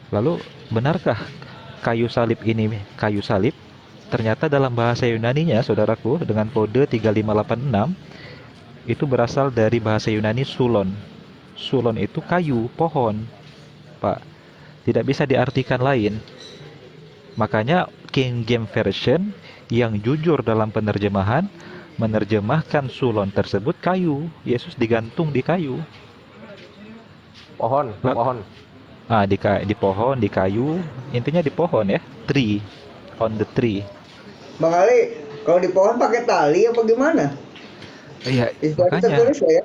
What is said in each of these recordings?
Lalu, benarkah kayu salib ini kayu salib? Ternyata dalam bahasa Yunaninya, saudaraku, dengan kode 3586, itu berasal dari bahasa Yunani sulon. Sulon itu kayu, pohon, Pak. Tidak bisa diartikan lain. Makanya King James Version yang jujur dalam penerjemahan menerjemahkan sulon tersebut kayu. Yesus digantung di kayu. Pohon, La- pohon. di pohon, di kayu, intinya di pohon ya, tree, on the tree. Bang Ali, kalau di pohon pakai tali apa gimana? Iya, Istilahnya makanya tertulis ya?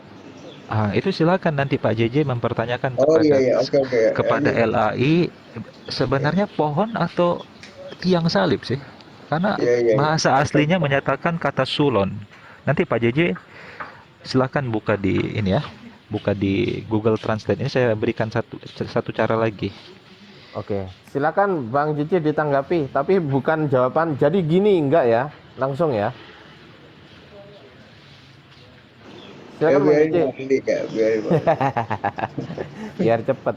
itu silakan nanti Pak JJ mempertanyakan Oh iya kepada iya, oke oke. kepada Lanjut. LAI sebenarnya pohon atau tiang salib sih? Karena Iya iya iya. bahasa aslinya menyatakan kata sulon. Nanti Pak JJ silakan buka di ini ya, buka di Google Translate. Ini saya berikan satu satu cara lagi. Oke, silakan Bang Cici ditanggapi, tapi bukan jawaban jadi gini enggak ya, langsung ya. Ya Silakan Bang biarin Cici, Bang Ali, Kak. Biarin Bang Ali. biar cepet.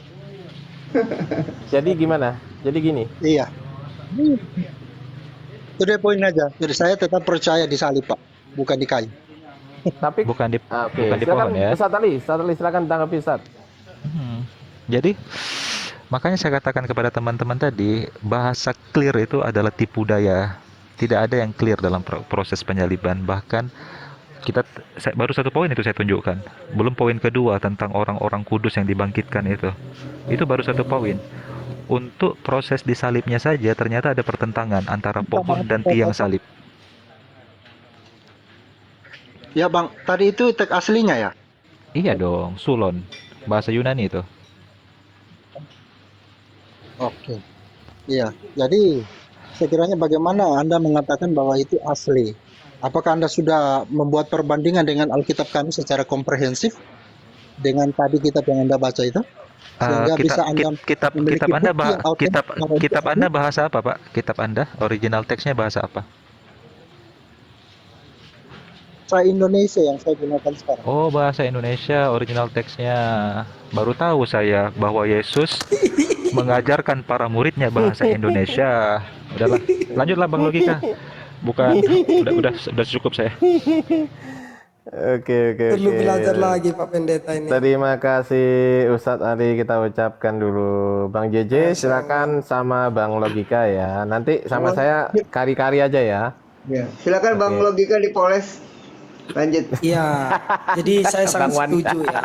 Jadi gimana? Jadi gini, Iya, itu dia poin aja. Jadi saya tetap percaya di salib, Pak, bukan di kayu. tapi Bukan di oke, bukan di silakan pohon ya. Ustadz Ali silakan tanggapi Ustadz. Hmm. Jadi makanya saya katakan kepada teman-teman tadi, bahasa clear itu adalah tipu daya. Tidak ada yang clear dalam proses penyaliban. Bahkan baru satu poin itu saya tunjukkan. Belum poin kedua tentang orang-orang kudus yang dibangkitkan itu. Itu baru satu poin. Untuk proses disalibnya saja ternyata ada pertentangan antara pohon dan tiang salib. Ya, Bang, tadi itu teks aslinya ya? Iya dong, sulon. Bahasa Yunani itu. Oke. Iya, jadi sekiranya bagaimana Anda mengatakan bahwa itu asli? Apakah Anda sudah membuat perbandingan dengan Alkitab kami secara komprehensif dengan tadi kitab yang Anda baca itu? Sehingga bisa Anda memiliki Kitab Anda bukti yang otentik bahwa itu kitab asli? Anda bahasa apa, Pak? Kitab Anda original teksnya bahasa apa? Bahasa Indonesia yang saya gunakan sekarang. Oh, bahasa Indonesia original teksnya. Baru tahu saya bahwa Yesus mengajarkan para muridnya bahasa Indonesia. Udahlah, lanjutlah Bang Logika. Bukan, udah cukup saya. Oke. Perlu belajar lagi Pak Pendeta ini. Terima kasih Ustadz Ali, kita ucapkan dulu. Bang JJ silakan sama Bang Logika ya. Nanti sama saya kari-kari aja ya. Ya, silakan Bang Oke. Logika dipoles. Lanjut. Iya, jadi saya sangat Bang Wan. setuju ya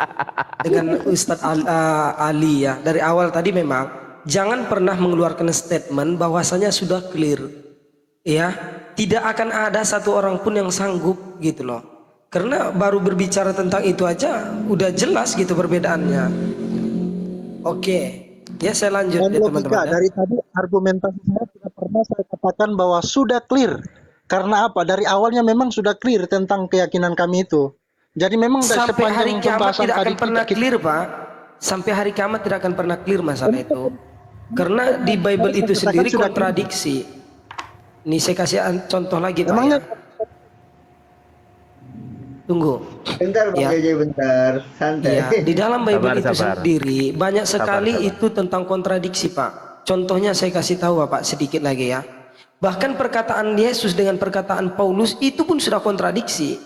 dengan Ustadz Ali ya. Dari awal tadi memang jangan pernah mengeluarkan statement bahwasanya sudah clear. Ya, tidak akan ada satu orang pun yang sanggup gitu loh. Karena baru berbicara tentang itu aja udah jelas gitu perbedaannya. Oke, ya saya lanjut Dan ya logika teman-teman ya. dari tadi argumentasi saya tidak pernah saya katakan bahwa sudah clear. Karena apa? Dari awalnya memang sudah clear tentang keyakinan kami itu. Jadi memang Sampai hari sepanjang kiamat pembahasan tidak akan tadi pernah clear Pak. Sampai hari kiamat tidak akan pernah clear masalah itu. Karena di Bible itu sendiri kontradiksi. Ini saya kasih contoh lagi Pak Memangnya ya. Tunggu. Bentar Bang Ya. JJ bentar. Santai. Ya, di dalam Bible itu Sabar. sendiri banyak sekali Sabar. itu tentang kontradiksi Pak. Contohnya saya kasih tahu Bapak sedikit lagi ya. Bahkan perkataan Yesus dengan perkataan Paulus itu pun sudah kontradiksi.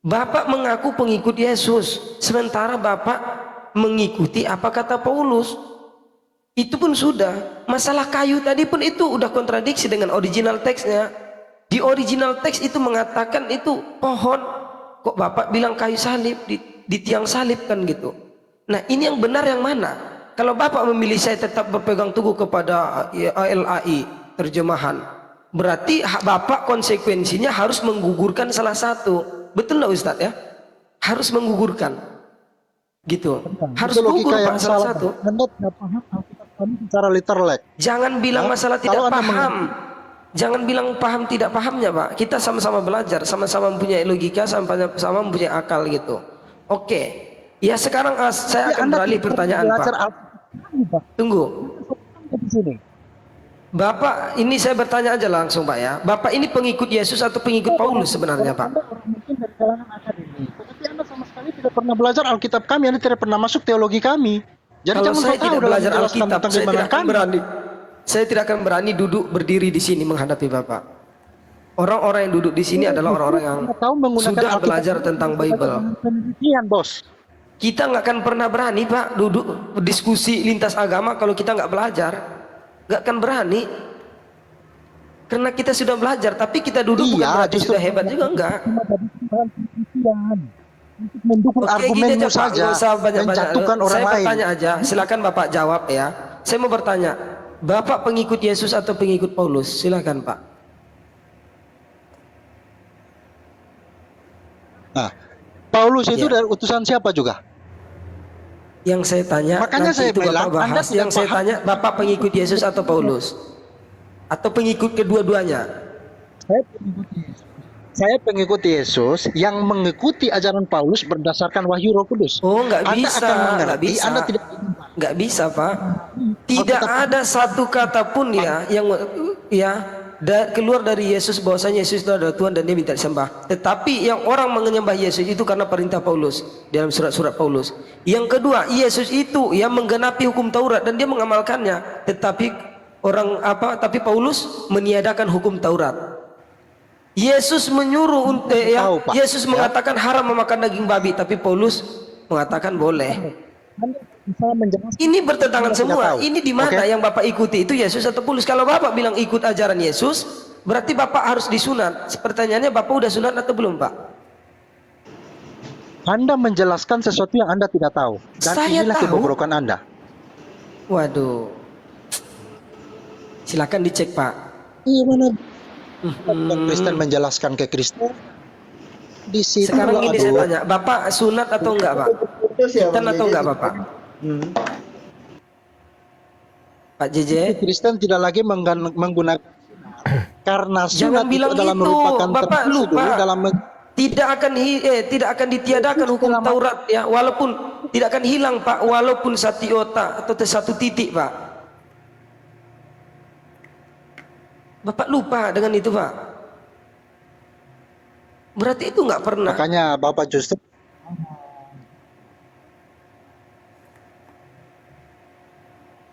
Bapak mengaku pengikut Yesus, sementara Bapak mengikuti apa kata Paulus. Itu pun sudah. Masalah kayu tadi pun itu udah kontradiksi dengan original teksnya. Di original teks itu mengatakan itu pohon. Kok Bapak bilang kayu salib di tiang salib kan gitu. Nah ini yang benar yang mana? Kalau Bapak memilih saya tetap berpegang teguh kepada LAI terjemahan, berarti Bapak konsekuensinya harus menggugurkan salah satu. Betul nggak Ustadz ya? Harus menggugurkan. Gitu. Harus itu logika gugur yang Pak salah salah. satu. Anda tidak paham Alkitab kami secara literal. Jangan bilang masalah tidak Kalau Anda paham. Jangan bilang paham tidak pahamnya Pak. Kita sama-sama belajar, sama-sama mempunyai logika, sama-sama mempunyai akal gitu. Oke. Ya sekarang saya akan beralih pertanyaan belajar Pak. Alkitab kami, Pak. Tunggu. Di sini. Bapak, ini saya bertanya aja langsung Pak ya. Bapak ini pengikut Yesus atau pengikut Paulus sebenarnya Pak? Anda orang mungkin dari kalangan akademik, tetapi Anda sama sekali tidak pernah belajar Alkitab kami, Anda tidak pernah masuk teologi kami. Jadi Kalau jangan saya tahu tidak dalam belajar menjelaskan Alkitab, tentang saya tidak keimanan akan kami. berani. Saya tidak akan berani duduk berdiri di sini menghadapi Bapak. Orang-orang yang duduk di sini adalah orang-orang yang Kita tahu menggunakan sudah Alkitab belajar ini tentang sebagai Bible. bahan penelitian, bos. Kita nggak akan pernah berani, Pak, duduk berdiskusi lintas agama kalau kita nggak belajar. Nggak akan berani. Karena kita sudah belajar, tapi kita duduk bukan Iya, berarti justru sudah hebat juga, enggak. cuma jadi bahan penelitian untuk mendukung Oke, gini argumenmu aja, Pak. saja, Nggak usah banyak-banyak. menjatuhkan orang Saya lain. bertanya aja, silakan Bapak jawab ya. Saya mau bertanya, Bapak pengikut Yesus atau pengikut Paulus? Silakan, Pak. Nah, Paulus itu Ya. dari utusan siapa juga? Yang saya tanya, Makanya nanti saya itu Bapak bilang, Anda bahas. tidak Yang saya paham. tanya, Bapak pengikut Yesus atau Paulus? Atau pengikut kedua-duanya? Saya pengikut Yesus yang mengikuti ajaran Paulus berdasarkan wahyu Roh Kudus. Oh, nggak Anda bisa, akan nggak mengerti, bisa. Anda tidak Nggak bisa, Pak. Tidak ada satu kata pun ya yang keluar dari Yesus bahwasanya Yesus itu adalah Tuhan dan dia minta disembah. Tetapi yang orang menyembah Yesus itu karena perintah Paulus dalam surat-surat Paulus. Yang kedua, Yesus itu yang menggenapi hukum Taurat dan dia mengamalkannya. Tetapi tapi Paulus meniadakan hukum Taurat. Yesus menyuruh Tahu, Pak. Yesus mengatakan haram memakan daging babi, tapi Paulus mengatakan boleh. Anda bisa menjelaskan. Ini bertentangan Anda tidak semua. tahu. Ini di mana Oke? yang Bapak ikuti itu Yesus atau Paulus? Kalau Bapak bilang ikut ajaran Yesus, berarti Bapak harus disunat. Pertanyaannya Bapak udah sunat atau belum, Pak? Anda menjelaskan sesuatu yang Anda tidak tahu. Dan Saya inilah tahu. kebobrokan Anda. Waduh. Silakan dicek, Pak. Iya benar. Kristen menjelaskan ke Kristen. Di situ Sekarang ini saya ada tanya, Bapak sunat atau enggak, Pak? Putus ya, Sunat Bang atau JJ? enggak, Bapak? Pak JJ? Kristen tidak lagi menggunakan karena Jangan sunat bilang adalah itu, merupakan Bapak tertulis lupa. dalam Tidak akan ditiadakan hukum Taurat ya, walaupun tidak akan hilang, Pak, walaupun satu iota atau satu titik, Pak. Bapak lupa dengan itu, Pak. Berarti itu nggak pernah. makanya Bapak justru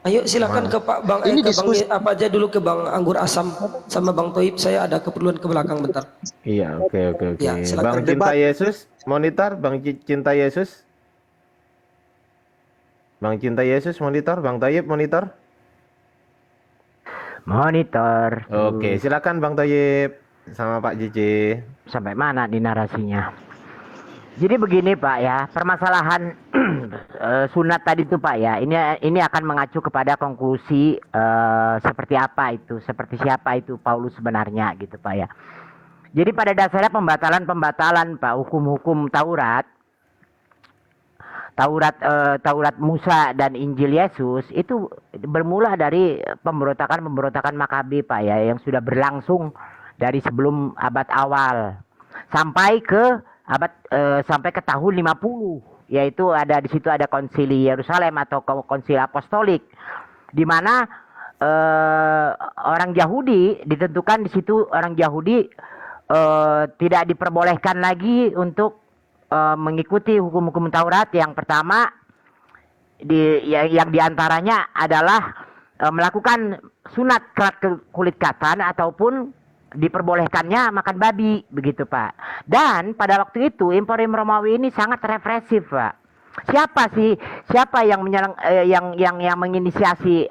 Ayo silakan ke Pak Bang, Ini ke Bang diskusi. apa aja dulu ke Bang Anggur Asam sama Bang Toib. Saya ada keperluan ke belakang bentar. Iya, oke. Ya, silakan. Bang Cinta Yesus, monitor. Bang Cinta Yesus. Bang Cinta Yesus, monitor. Bang Tayyib, monitor. Monitor. Oke, silakan Bang Tayyib sama Pak JJ. Sampai mana di narasinya? Jadi begini Pak ya, permasalahan sunat tadi tuh Pak ya, ini akan mengacu kepada konklusi seperti apa itu, seperti siapa itu Paulus sebenarnya gitu Pak ya. Jadi pada dasarnya pembatalan Pak, hukum-hukum Taurat Musa dan Injil Yesus itu bermula dari pemberontakan Makabi Pak ya, yang sudah berlangsung dari sebelum abad awal sampai ke tahun 50, yaitu di situ ada konsili Yerusalem atau konsili apostolik, di mana orang Yahudi ditentukan di situ orang Yahudi tidak diperbolehkan lagi untuk mengikuti hukum-hukum Taurat. Yang pertama yang diantaranya adalah melakukan sunat kerat kulit katan ataupun diperbolehkannya makan babi, begitu Pak. Dan pada waktu itu Imperium Romawi ini sangat represif Pak. Siapa yang menginisiasi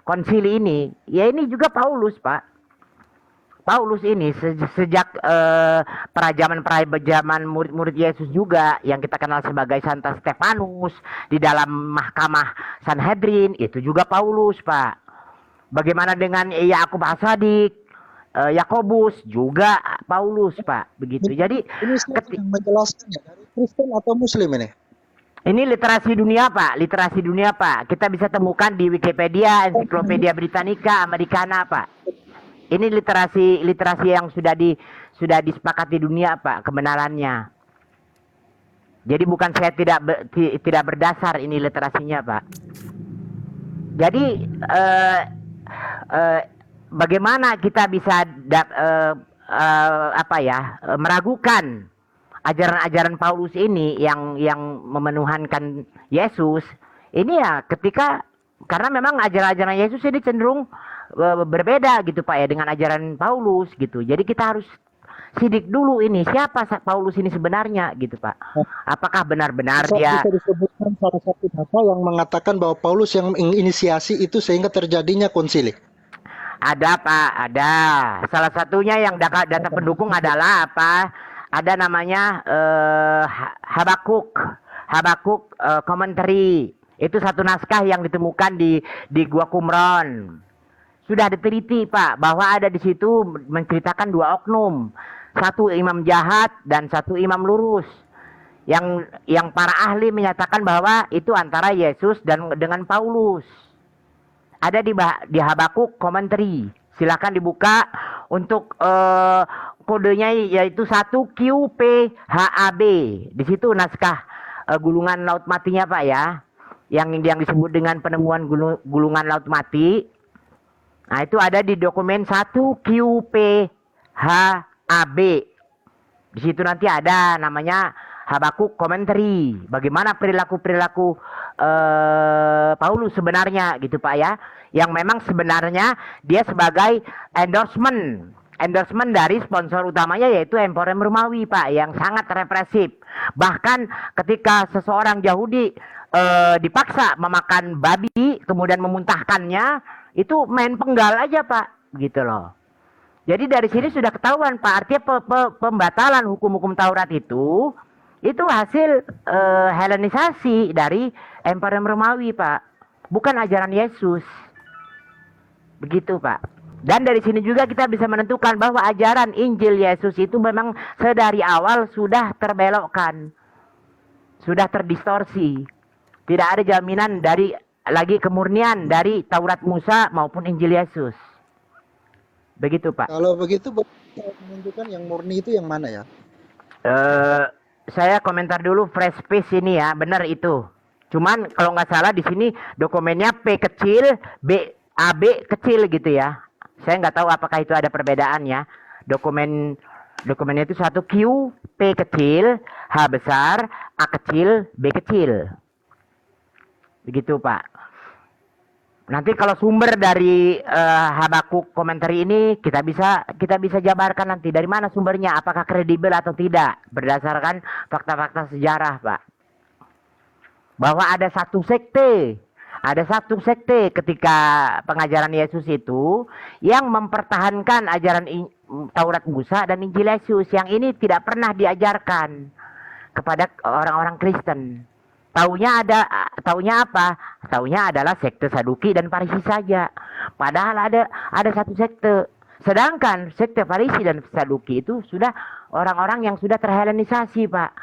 konsili ini? Ya ini juga Paulus Pak. Paulus ini sejak perajaman murid-murid Yesus juga yang kita kenal sebagai Santa Stefanus di dalam mahkamah Sanhedrin, itu juga Paulus Pak. Bagaimana dengan Yakub As-Sadik, Yakobus juga Paulus Pak, begitu. Jadi ini siapa yang menjelaskannya, dari Kristen atau Muslim ini? ini literasi dunia Pak. Kita bisa temukan di Wikipedia, Ensiklopedia Britannica, Americana Pak. Ini literasi yang sudah disepakati dunia Pak kebenarannya. Jadi bukan saya tidak berdasar ini literasinya Pak. Jadi bagaimana kita bisa meragukan ajaran-ajaran Paulus ini yang memenuhankan Yesus, ini ya ketika karena memang ajaran-ajaran Yesus ini cenderung berbeda gitu Pak ya dengan ajaran Paulus gitu. Jadi kita harus sidik dulu ini siapa Paulus ini sebenarnya gitu Pak. Apakah benar-benar dia Bisa disebutkan salah satu data yang mengatakan bahwa Paulus yang menginisiasi itu sehingga terjadinya konsili. ada Pak, ada. Salah satunya yang data pendukung adalah apa? Ada namanya Habakuk. Habakuk commentary. Itu satu naskah yang ditemukan di Gua Qumran. Sudah diteliti Pak bahwa ada di situ menceritakan dua oknum. Satu imam jahat dan satu imam lurus. Yang para ahli menyatakan bahwa itu antara Yesus dan dengan Paulus. Ada di Habakuk commentary. Silakan dibuka untuk kodenya yaitu 1QPHAB. Di situ naskah gulungan laut matinya Pak ya. Yang disebut dengan penemuan gulungan laut mati. Nah, itu ada di dokumen 1QPHAB. Di situ nanti ada namanya Habakuk commentary. Bagaimana perilaku-perilaku Paulus sebenarnya gitu Pak ya. Yang memang sebenarnya dia sebagai endorsement dari sponsor utamanya yaitu Emporium Romawi Pak yang sangat represif. Bahkan ketika seseorang Yahudi dipaksa memakan babi kemudian memuntahkannya itu main penggal aja Pak gitu loh. Jadi dari sini sudah ketahuan Pak artinya pembatalan hukum-hukum Taurat itu hasil Helenisasi dari Emporium Romawi Pak, bukan ajaran Yesus. Begitu Pak. Dan dari sini juga kita bisa menentukan bahwa ajaran Injil Yesus itu memang sedari awal sudah terbelokkan. Sudah terdistorsi. Tidak ada jaminan dari lagi kemurnian dari Taurat Musa maupun Injil Yesus. Begitu Pak. Kalau begitu menunjukkan yang murni itu yang mana ya? Saya komentar dulu fresh space ini ya, benar itu. Cuman kalau nggak salah di sini dokumennya P kecil, AB kecil gitu ya. Saya nggak tahu apakah itu ada perbedaannya. Dokumennya itu 1Q, P kecil, H besar, A kecil, B kecil. Begitu Pak. Nanti kalau sumber dari Habakuk komentar ini kita bisa jabarkan nanti dari mana sumbernya, apakah kredibel atau tidak berdasarkan fakta-fakta sejarah Pak. Bahwa ada satu sekte ketika pengajaran Yesus itu yang mempertahankan ajaran Taurat Musa dan Injil Yesus yang ini tidak pernah diajarkan kepada orang-orang Kristen. Taunya apa? Taunya adalah sekte Saduki dan Farisi saja. Padahal ada satu sekte. Sedangkan sekte Farisi dan Saduki itu sudah orang-orang yang sudah terhelenisasi, Pak.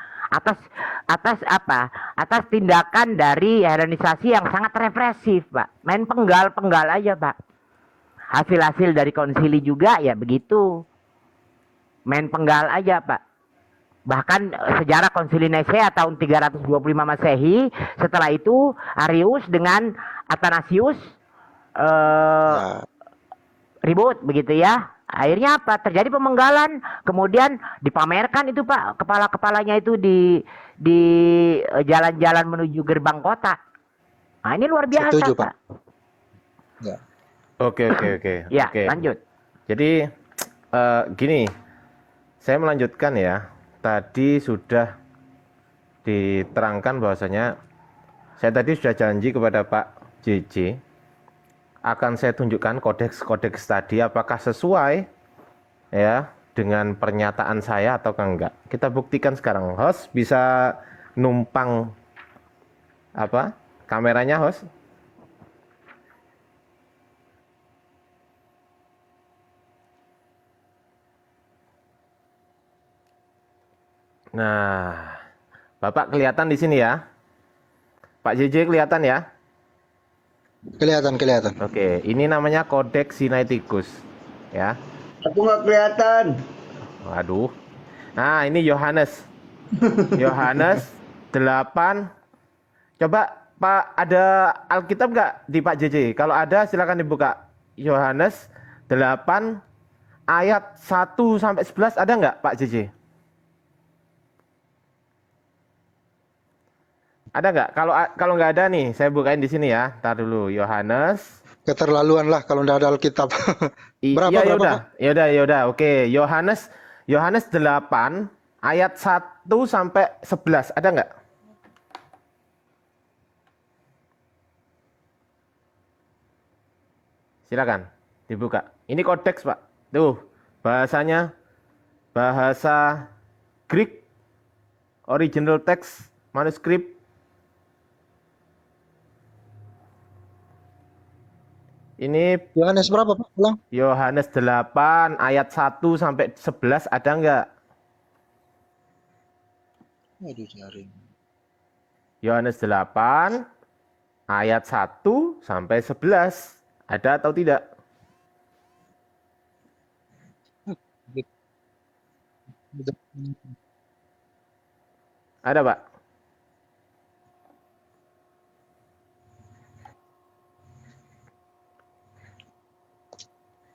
Atas tindakan dari helenisasi yang sangat represif, Pak. Main penggal aja, Pak. Hasil-hasil dari konsili juga ya begitu. Main penggal aja, Pak. Bahkan sejarah konsili Nisea tahun 325 Masehi, setelah itu Arius dengan Athanasius ribut begitu ya. Akhirnya apa? Terjadi pemenggalan, kemudian dipamerkan itu Pak, kepala-kepalanya itu di jalan-jalan menuju gerbang kota. Nah, ini luar biasa, Setuju, Pak. Ya. Oke. Ya, Oke. lanjut. Jadi gini, saya melanjutkan ya. Tadi sudah diterangkan bahwasanya saya tadi sudah janji kepada Pak JJ akan saya tunjukkan kodeks tadi apakah sesuai ya dengan pernyataan saya atau enggak. Kita buktikan sekarang. Host bisa numpang apa? Kameranya, host? Nah, Bapak kelihatan di sini ya. Pak JJ kelihatan ya? Kelihatan. Oke, ini namanya Kodeks Sinaiticus ya. Aku nggak kelihatan. Waduh. Nah, ini Yohanes. Yohanes 8. Coba Pak, ada Alkitab nggak di Pak JJ? Kalau ada silakan dibuka. Yohanes 8 ayat 1 sampai 11 ada nggak Pak JJ? Ada nggak? Kalau nggak ada nih, saya bukain di sini ya. Ntar dulu, Yohanes. Keterlaluan lah kalau nggak ada Alkitab. Berapa, Iya, ya berapa, udah, Pak? ya udah. Oke, Yohanes 8 ayat 1 sampai 11. Ada nggak? Silakan dibuka. Ini kodeks, Pak. Tuh, bahasanya bahasa Greek, original text, manuskrip. Ini Yohanes berapa, Pak? Ulang. Yohanes 8 ayat 1 sampai 11 ada nggak? Aduh, cari. Yohanes 8 ayat 1 sampai 11. Ada atau tidak? Ada, Pak?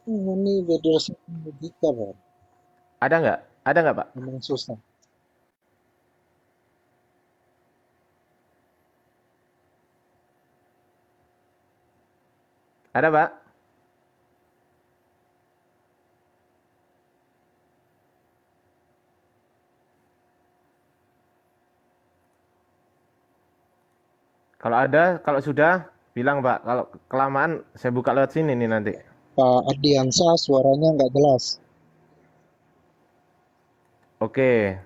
Ini berdasarkan logika, Pak. Ada nggak? Ada nggak, Pak? Memang susah. Ada, Pak? Kalau ada, kalau sudah, bilang, Pak. Kalau kelamaan, saya buka lewat sini nih nanti. Pak Ardiansa suaranya nggak jelas. Oke.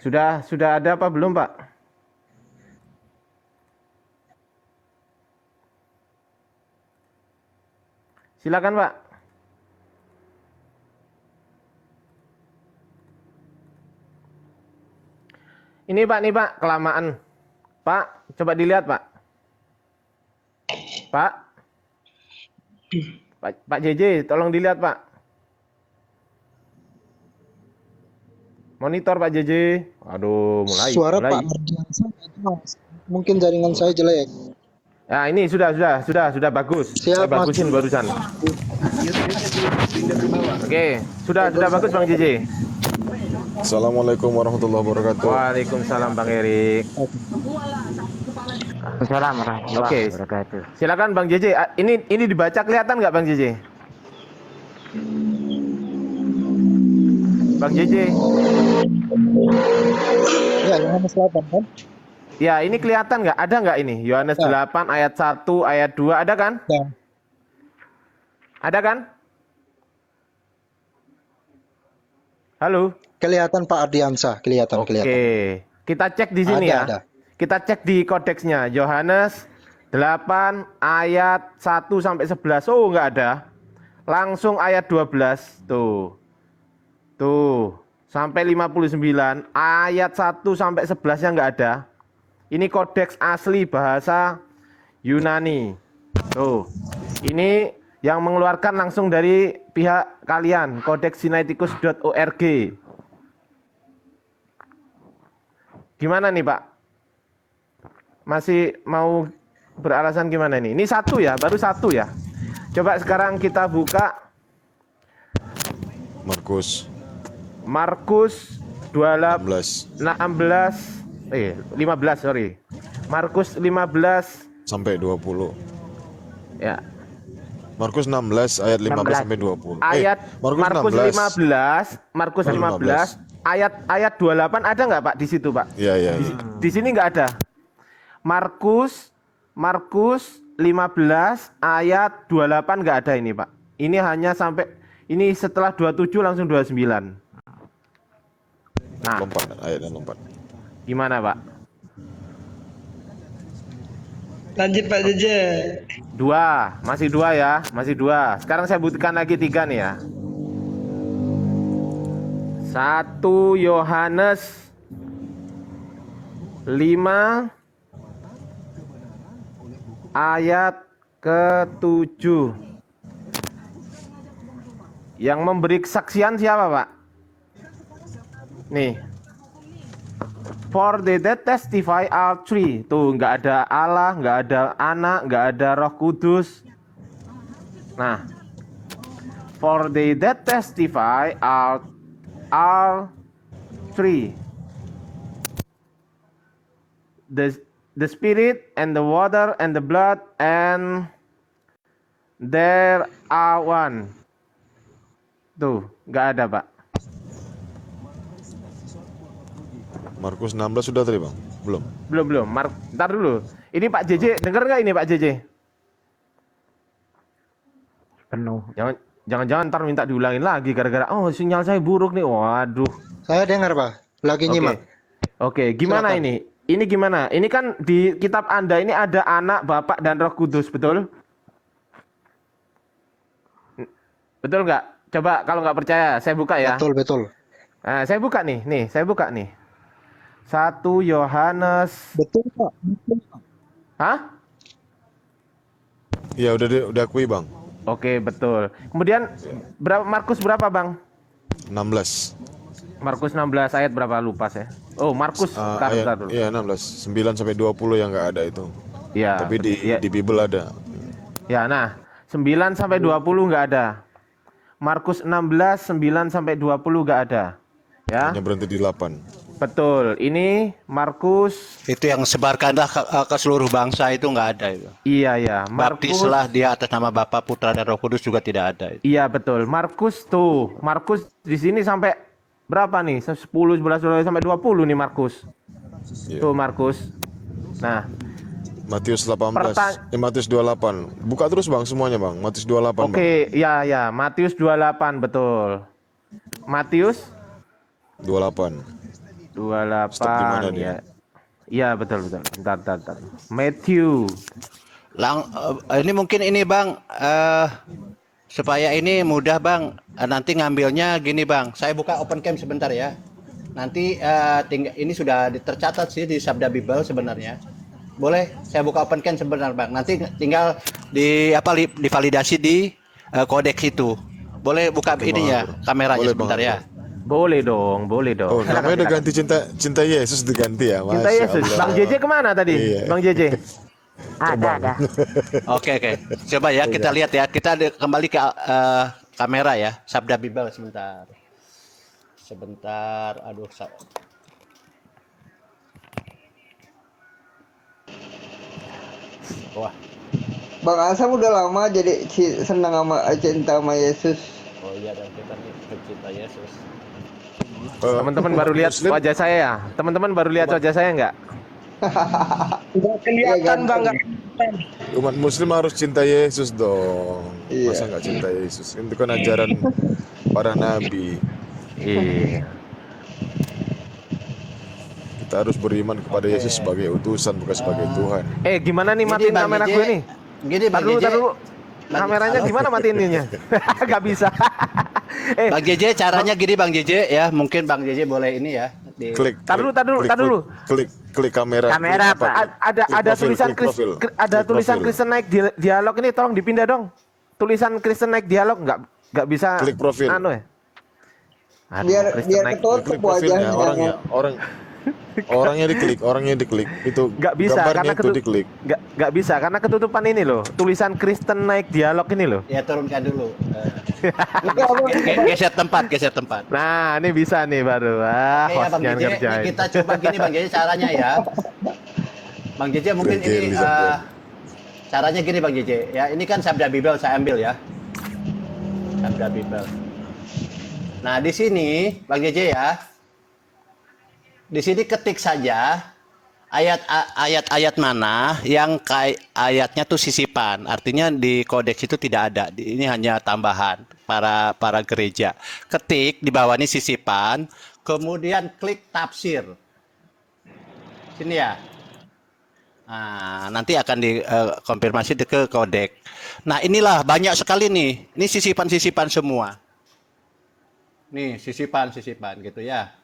Sudah ada apa belum, Pak? Silakan, Pak. Ini, Pak, kelamaan. Pak, coba dilihat, Pak. Pak JJ, tolong dilihat, Pak. Monitor, Pak JJ. Aduh, mulai. Suara Pak Ardiansa nggak jelas. Mungkin jaringan saya jelek. Ya, ini sudah bagus. Saya Siap, Mas. bagusin barusan. Oke, sudah bagus, Bang JJ. Assalamualaikum warahmatullahi wabarakatuh. Waalaikumsalam, Bang Erik. Assalamualaikum warahmatullahi Oke. wabarakatuh. Silakan, Bang JJ. Ini dibaca kelihatan nggak, Bang JJ? Bang JJ. Ya, Yohanes 8 kan? Ya, ini kelihatan nggak? Ada nggak ini? Yohanes 8 ayat 1, ayat 2, ada kan? Ya. Ada kan? Halo? Kelihatan Pak Ardiansa, kelihatan. Oke. Kita cek di sini ya. Ada. Kita cek di kodeksnya. Yohanes 8 ayat 1 sampai 11. Oh, nggak ada. Langsung ayat 12. Tuh. Sampai 59. Ayat 1 sampai 11-nya nggak ada. Ini kodeks asli bahasa Yunani. Tuh. Ini yang mengeluarkan langsung dari pihak kalian. Codex-Sinaiticus.org. Gimana nih, Pak? Masih mau beralasan gimana nih? Ini satu ya, baru satu ya. Coba sekarang kita buka Markus 16 15, sorry. Markus 15 sampai 20. ya. Markus 16 ayat 15 sampai 20. Markus 15 ayat 28 ada nggak, Pak, di situ, Pak? Iya. Di sini nggak ada. Markus 15 ayat 28 nggak ada ini, Pak. Ini hanya sampai ini setelah 27 langsung 29. Nah, Lompat ayatnya lompat. gimana, Pak? Lanjut Pak Jeje. Masih dua ya, masih dua. Sekarang saya butuhkan lagi 3 nih ya. 1 Yohanes 5 ayat ke-7. Yang memberi kesaksian siapa, Pak? Nih. For the dead testify all three. Tuh, nggak ada Allah, nggak ada Anak, nggak ada Roh Kudus. Nah, for the dead testify all three. The the spirit and the water and the blood and there are one. Tuh, nggak ada, Pak. Markus 16 sudah tadi bang? Belum. Belum. Ntar dulu. Ini Pak JJ, denger nggak ini Pak JJ? Penuh. Jangan ntar minta diulangin lagi gara-gara sinyal saya buruk nih. Waduh. Saya dengar, Pak. Lagi nyimak. Oke, gimana Silakan. ini? Ini gimana? Ini kan di kitab Anda ini ada Anak, Bapak dan Roh Kudus, betul? Betul nggak? Coba kalau nggak percaya, saya buka ya. Betul. Nah, saya buka nih. Saya buka nih. 1 Yohanes. Betul, Pak. Hah? Iya udah akui bang. Oke, betul. Kemudian Markus berapa, Bang? 16. Markus 16 ayat berapa lupa saya. Oh, Markus bentar dulu. Iya 16. 9 sampai 20 yang nggak ada itu. Iya. Tapi di Bible ada. Ya, nah, 9 sampai 20 nggak ada. Markus 16 9 sampai 20 nggak ada. Ya. Hanya berhenti di 8. Betul. Ini Markus. Itu yang sebarkanlah ke seluruh bangsa itu nggak ada itu. Iya. Markus. Baptislah dia atas nama Bapa, Putra dan Roh Kudus juga tidak ada itu. Iya, betul. Markus tuh. Markus di sini sampai berapa nih? 10, 11, 12 sampai 20 nih Markus. Iya. Tuh Markus. Nah, Matius 18. Matius 28. Buka terus bang semuanya bang. Matius 28 bang. oke, ya. Matius 28 betul. Matius 28. 28 Stop di mana dia? ya. Iya, betul. Bentar. Matthew. Ini mungkin ini bang, supaya ini mudah bang. Nanti ngambilnya gini bang. Saya buka open cam sebentar ya. Nanti ini sudah tercatat sih di Sabda Bible sebenarnya. Boleh saya buka open cam sebentar bang. Nanti tinggal divalidasi di kodeks itu. Boleh buka ininya kameranya Boleh, sebentar Bang. ya. Boleh dong. Oh, namanya udah ganti cinta Yesus diganti ya. Cinta Masya Yesus. Allah. Bang JJ kemana tadi? Iya. Bang JJ. Ada. Oke. Coba ya kita lihat ya. Kita kembali ke kamera ya. Sabda Bible sebentar. Aduh. Wah. Bang Asam udah lama jadi senang sama cinta sama Yesus. Oh iya, dan kita nih pencinta Yesus. Teman-teman baru lihat Muslim. wajah saya ya? Teman-teman baru lihat wajah saya nggak? Nggak kelihatan Iya, bang, ganteng. nggak kelihatan. Umat Muslim harus cinta Yesus dong. Iya. Masa nggak cinta Yesus? Itu kan ajaran para nabi. Iya. Kita harus beriman kepada Yesus sebagai utusan bukan sebagai Tuhan. Gimana nih Gini, matiin Bang kamera JJ. gue nih? Gini Bang Tar JJ. dulu. Kameranya Halo. gimana matiinnya? Gak bisa. Bang JJ caranya gini Bang JJ ya. Mungkin Bang JJ boleh ini ya. Tar dulu. Klik kamera. Kamera, Klik Pak. Ada Klik tulisan profil, klik profil. ada Klik tulisan profil. Kristen naik dialog ini tolong dipindah dong. Tulisan Kristen naik dialog nggak bisa. Klik profil. Anu ya. Aduh, Biar Kristen naik. ketutup Klik profilnya wajahnya. orangnya diklik itu Nggak bisa karena gambarnya itu diklik. nggak bisa karena ketutupan ini loh. Tulisan Kristen naik dialog ini loh. Ya turunkan dulu. Enggak, Bang. Geser tempat. Nah, ini bisa nih baru. Oke ya Bang Hostnya JJ, ngerjain. ini kita coba gini Bang JJ caranya ya. Bang JJ mungkin Oke, ini Elizabeth. caranya gini Bang JJ. Ya, ini kan Sabda Bible saya ambil ya. Sabda Bible. Nah, di sini Bang JJ ya. Di sini ketik saja ayat-ayat mana yang ayatnya tuh sisipan. Artinya di kodeks itu tidak ada. Ini hanya tambahan para gereja. Ketik di bawah ini sisipan, kemudian klik tafsir. Sini ya. Nah, nanti akan dikonfirmasi ke kodek. Nah, inilah banyak sekali nih. Ini sisipan-sisipan semua. Nih, sisipan gitu ya.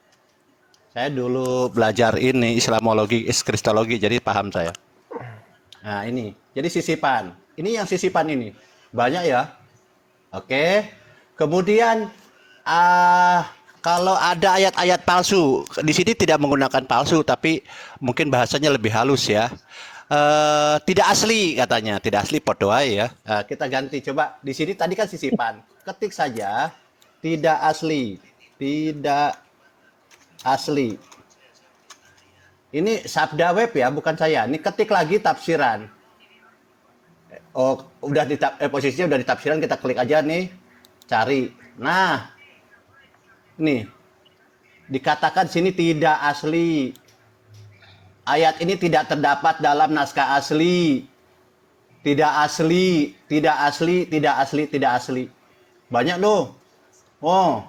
Saya dulu belajar ini Islamologi, Kristologi, jadi paham saya. Nah, ini. Jadi sisipan. Ini yang sisipan ini. Banyak ya. Oke. Kemudian kalau ada ayat-ayat palsu, di sini tidak menggunakan palsu, tapi mungkin bahasanya lebih halus ya. Tidak asli katanya, tidak asli podoai ya. Kita ganti coba. Di sini tadi kan sisipan. Ketik saja tidak asli. Tidak asli. Ini sabda web ya, bukan saya. Ini ketik lagi tafsiran. Oh, udah di posisinya udah di tafsiran, kita klik aja nih, cari. Nah, nih dikatakan sini tidak asli. Ayat ini tidak terdapat dalam naskah asli. Tidak asli, tidak asli, tidak asli, tidak asli. Banyak loh. Oh,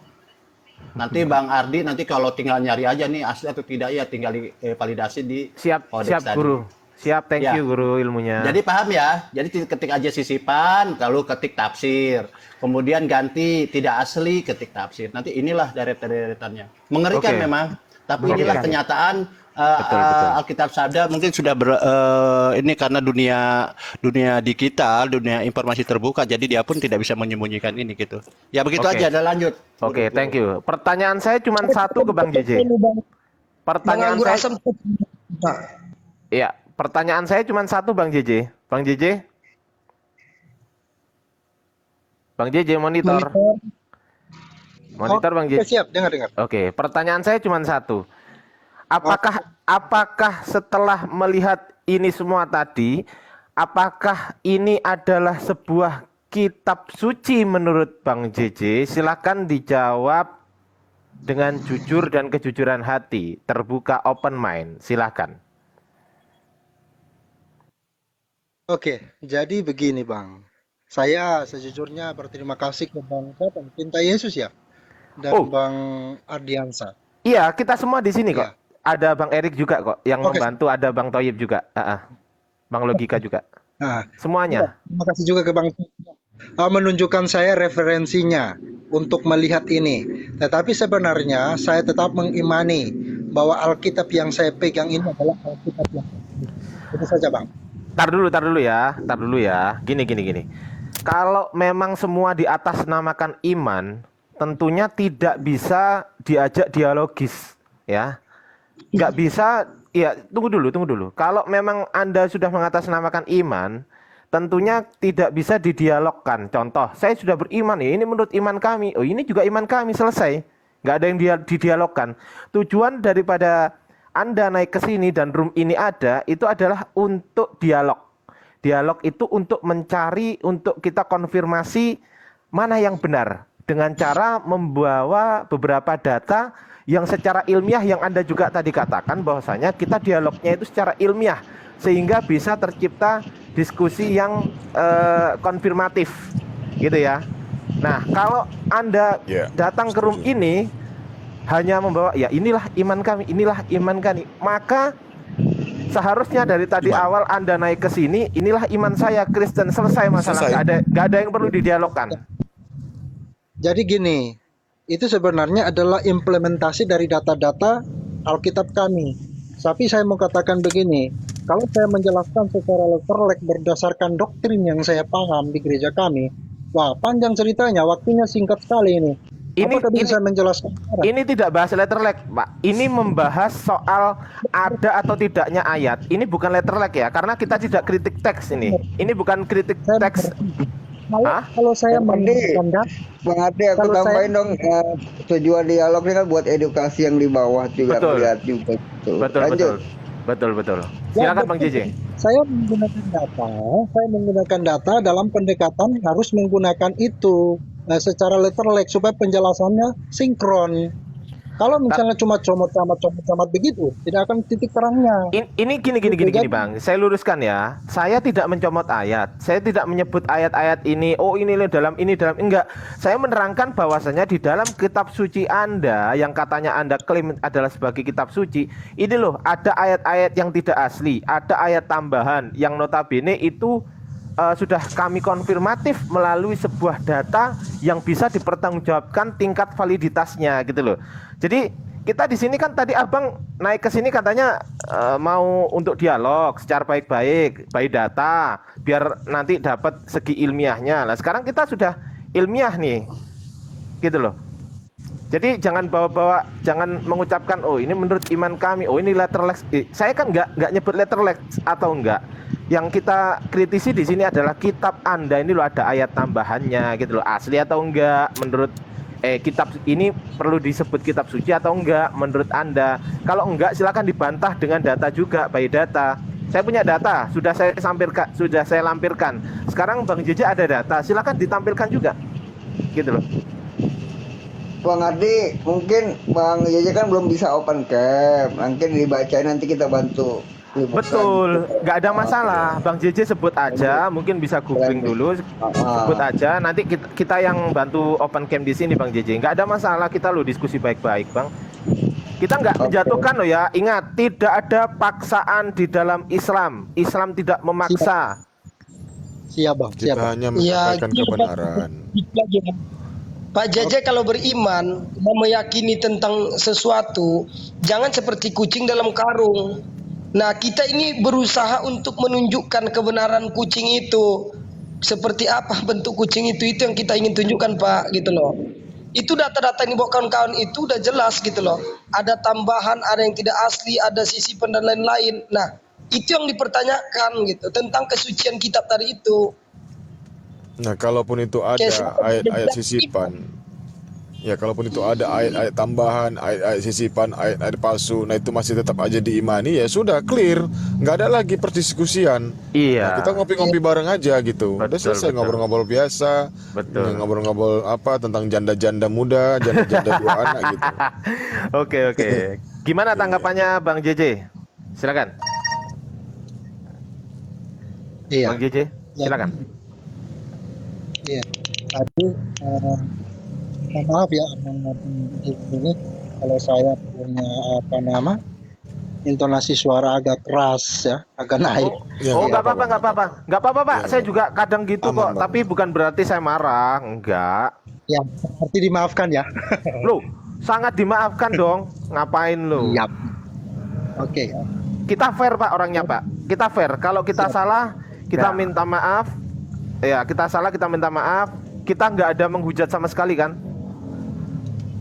nanti Bang Ardi nanti kalau tinggal nyari aja nih asli atau tidak ya tinggal validasi di Siap, kodeks tadi. Guru. Siap, thank Ya. you Guru ilmunya. Jadi paham ya? Jadi ketik aja sisipan, lalu ketik tafsir. Kemudian ganti tidak asli, ketik tafsir. Nanti inilah deret-deretannya. Mengerikan Oke. memang, tapi Mengerikan. inilah kenyataan. Betul. Alkitab Sabda mungkin sudah ini karena dunia digital, dunia informasi terbuka, jadi dia pun tidak bisa menyembunyikan ini gitu. Ya begitu Oke. aja, ada lanjut. Oke, thank you. Pertanyaan saya cuma satu ke Bang JJ. Pertanyaan Menganggur saya, asam. Pak. ya, pertanyaan saya cuma satu Bang JJ. Bang JJ? Bang JJ monitor. Monitor Bang JJ. Siap, dengar. Oke, pertanyaan saya cuma satu. Apakah setelah melihat ini semua tadi, apakah ini adalah sebuah kitab suci menurut Bang JJ? Silakan dijawab dengan jujur dan kejujuran hati, terbuka, open mind. Silakan. Oke, jadi begini Bang. Saya sejujurnya berterima kasih ke Bang Cinta Yesus ya, dan Oh. Bang Ardiansa. Iya, kita semua di sini kok. Iya. Ada Bang Erik juga kok yang Oke. membantu, ada Bang Toyib juga. Bang Logika juga. Nah, Semuanya. terima kasih juga ke Bang menunjukkan saya referensinya untuk melihat ini. Tetapi sebenarnya saya tetap mengimani bahwa Alkitab yang saya pegang ini adalah Alkitab yang asli. Itu saja Bang. Tar dulu ya. Gini. Kalau memang semua di atas namakan iman, tentunya tidak bisa diajak dialogis, ya. Nggak bisa, ya tunggu dulu. Kalau memang Anda sudah mengatasnamakan iman, tentunya tidak bisa didialogkan. Contoh, saya sudah beriman ya, ini menurut iman kami. Oh, ini juga iman kami, selesai. Nggak ada yang didialogkan. Tujuan daripada Anda naik ke sini dan room ini ada, itu adalah untuk dialog. Dialog itu untuk mencari, untuk kita konfirmasi mana yang benar. Dengan cara membawa beberapa data yang secara ilmiah yang Anda juga tadi katakan bahwasanya kita dialognya itu secara ilmiah. Sehingga bisa tercipta diskusi yang konfirmatif. Gitu ya. Nah, kalau Anda datang ke room ini hanya membawa, ya inilah iman kami, maka seharusnya dari tadi awal Anda naik ke sini, inilah iman saya Kristen, selesai masalah. Nggak ada yang perlu didialogkan. Jadi gini, itu sebenarnya adalah implementasi dari data-data Alkitab kami. Tapi saya mau katakan begini, kalau saya menjelaskan secara letterlek berdasarkan doktrin yang saya paham di gereja kami, wah panjang ceritanya, waktunya singkat sekali ini. Apakah bisa saya menjelaskan? Ini tidak bahas letterlek, Pak. Ini membahas soal ada atau tidaknya ayat. Ini bukan letterlek ya, karena kita tidak kritik teks ini. Ini bukan kritik teks. Kalau saya Bang Ade, aku tambahin dong, tujuan dialog ini kan buat edukasi yang di bawah juga, Betul. melihat juga. Betul. Silakan Bang JJ. Saya menggunakan data dalam pendekatan harus menggunakan itu secara letterlek supaya penjelasannya sinkron. Kalau misalnya cuma comot-comot begitu, tidak akan titik terangnya. Ini gini Bang. Saya luruskan ya. Saya tidak mencomot ayat. Saya tidak menyebut ayat-ayat ini. Oh ini dalam enggak. Saya menerangkan bahwasanya di dalam kitab suci Anda yang katanya Anda klaim adalah sebagai kitab suci, ini loh ada ayat-ayat yang tidak asli, ada ayat tambahan yang notabene itu sudah kami konfirmatif melalui sebuah data yang bisa dipertanggungjawabkan tingkat validitasnya gitu loh. Jadi kita di sini kan tadi Abang naik ke sini katanya mau untuk dialog secara baik-baik, by data, biar nanti dapat segi ilmiahnya. Nah, sekarang kita sudah ilmiah nih. Gitu loh. Jadi jangan bawa-bawa, jangan mengucapkan oh ini menurut iman kami, oh ini letterlek. Saya kan nggak nyebut letterlek atau enggak. Yang kita kritisi di sini adalah kitab Anda ini loh ada ayat tambahannya gitu loh, asli atau enggak menurut kitab ini perlu disebut kitab suci atau enggak menurut Anda. Kalau enggak silakan dibantah dengan data juga, by data. Saya punya data, sudah saya lampirkan. Sekarang Bang JJ ada data, silakan ditampilkan juga. Gitu loh. Bang Ardi, mungkin Bang JJ kan belum bisa open cam. Mungkin dibacain nanti kita bantu. Betul, nggak ada masalah. Bang JJ sebut aja, mungkin bisa googling dulu, sebut aja. Nanti kita yang bantu open cam di sini, Bang JJ. Nggak ada masalah, kita lo diskusi baik-baik, Bang. Kita nggak menjatuhkan loh ya. Ingat, tidak ada paksaan di dalam Islam. Islam tidak memaksa. Siap Bang, Kita siap. hanya menyampaikan kebenaran. Pak JJ kalau beriman dan meyakini tentang sesuatu, jangan seperti kucing dalam karung. Nah, kita ini berusaha untuk menunjukkan kebenaran kucing itu. Seperti apa bentuk kucing itu yang kita ingin tunjukkan, Pak, gitu loh. Itu data-data yang dibawa kawan-kawan itu udah jelas gitu loh. Ada tambahan, ada yang tidak asli, ada sisipan dan lain-lain. Nah, itu yang dipertanyakan gitu tentang kesucian kitab tadi itu. Nah, kalaupun itu ada ayat-ayat sisipan, ya kalaupun itu ada ayat-ayat tambahan, ayat-ayat sisipan, ayat-ayat palsu, nah itu masih tetap aja diimani, ya sudah clear, nggak ada lagi perdiskusian. Iya. Nah, kita ngopi-ngopi bareng aja gitu. Udah Betul, selesai betul. ngobrol-ngobrol biasa, Betul. ngobrol-ngobrol apa tentang janda-janda muda, janda-janda 2 anak gitu. Oke. Gimana tanggapannya Bang JJ? Silakan. Iya. Bang JJ, silakan. Iya. Tadi mohon maaf ya ini kalau saya punya intonasi suara agak keras ya, agak naik. Nggak apa-apa Pak. Saya juga kadang gitu Aman, kok. Bang. Tapi bukan berarti saya marah, enggak. Ya, seperti dimaafkan ya. Loh, sangat dimaafkan dong. Ngapain lo? Yap. Oke. Kita fair Pak orangnya Pak. Kita fair. Kalau kita salah, kita minta maaf. Ya, kita salah, kita minta maaf. Kita nggak ada menghujat sama sekali kan?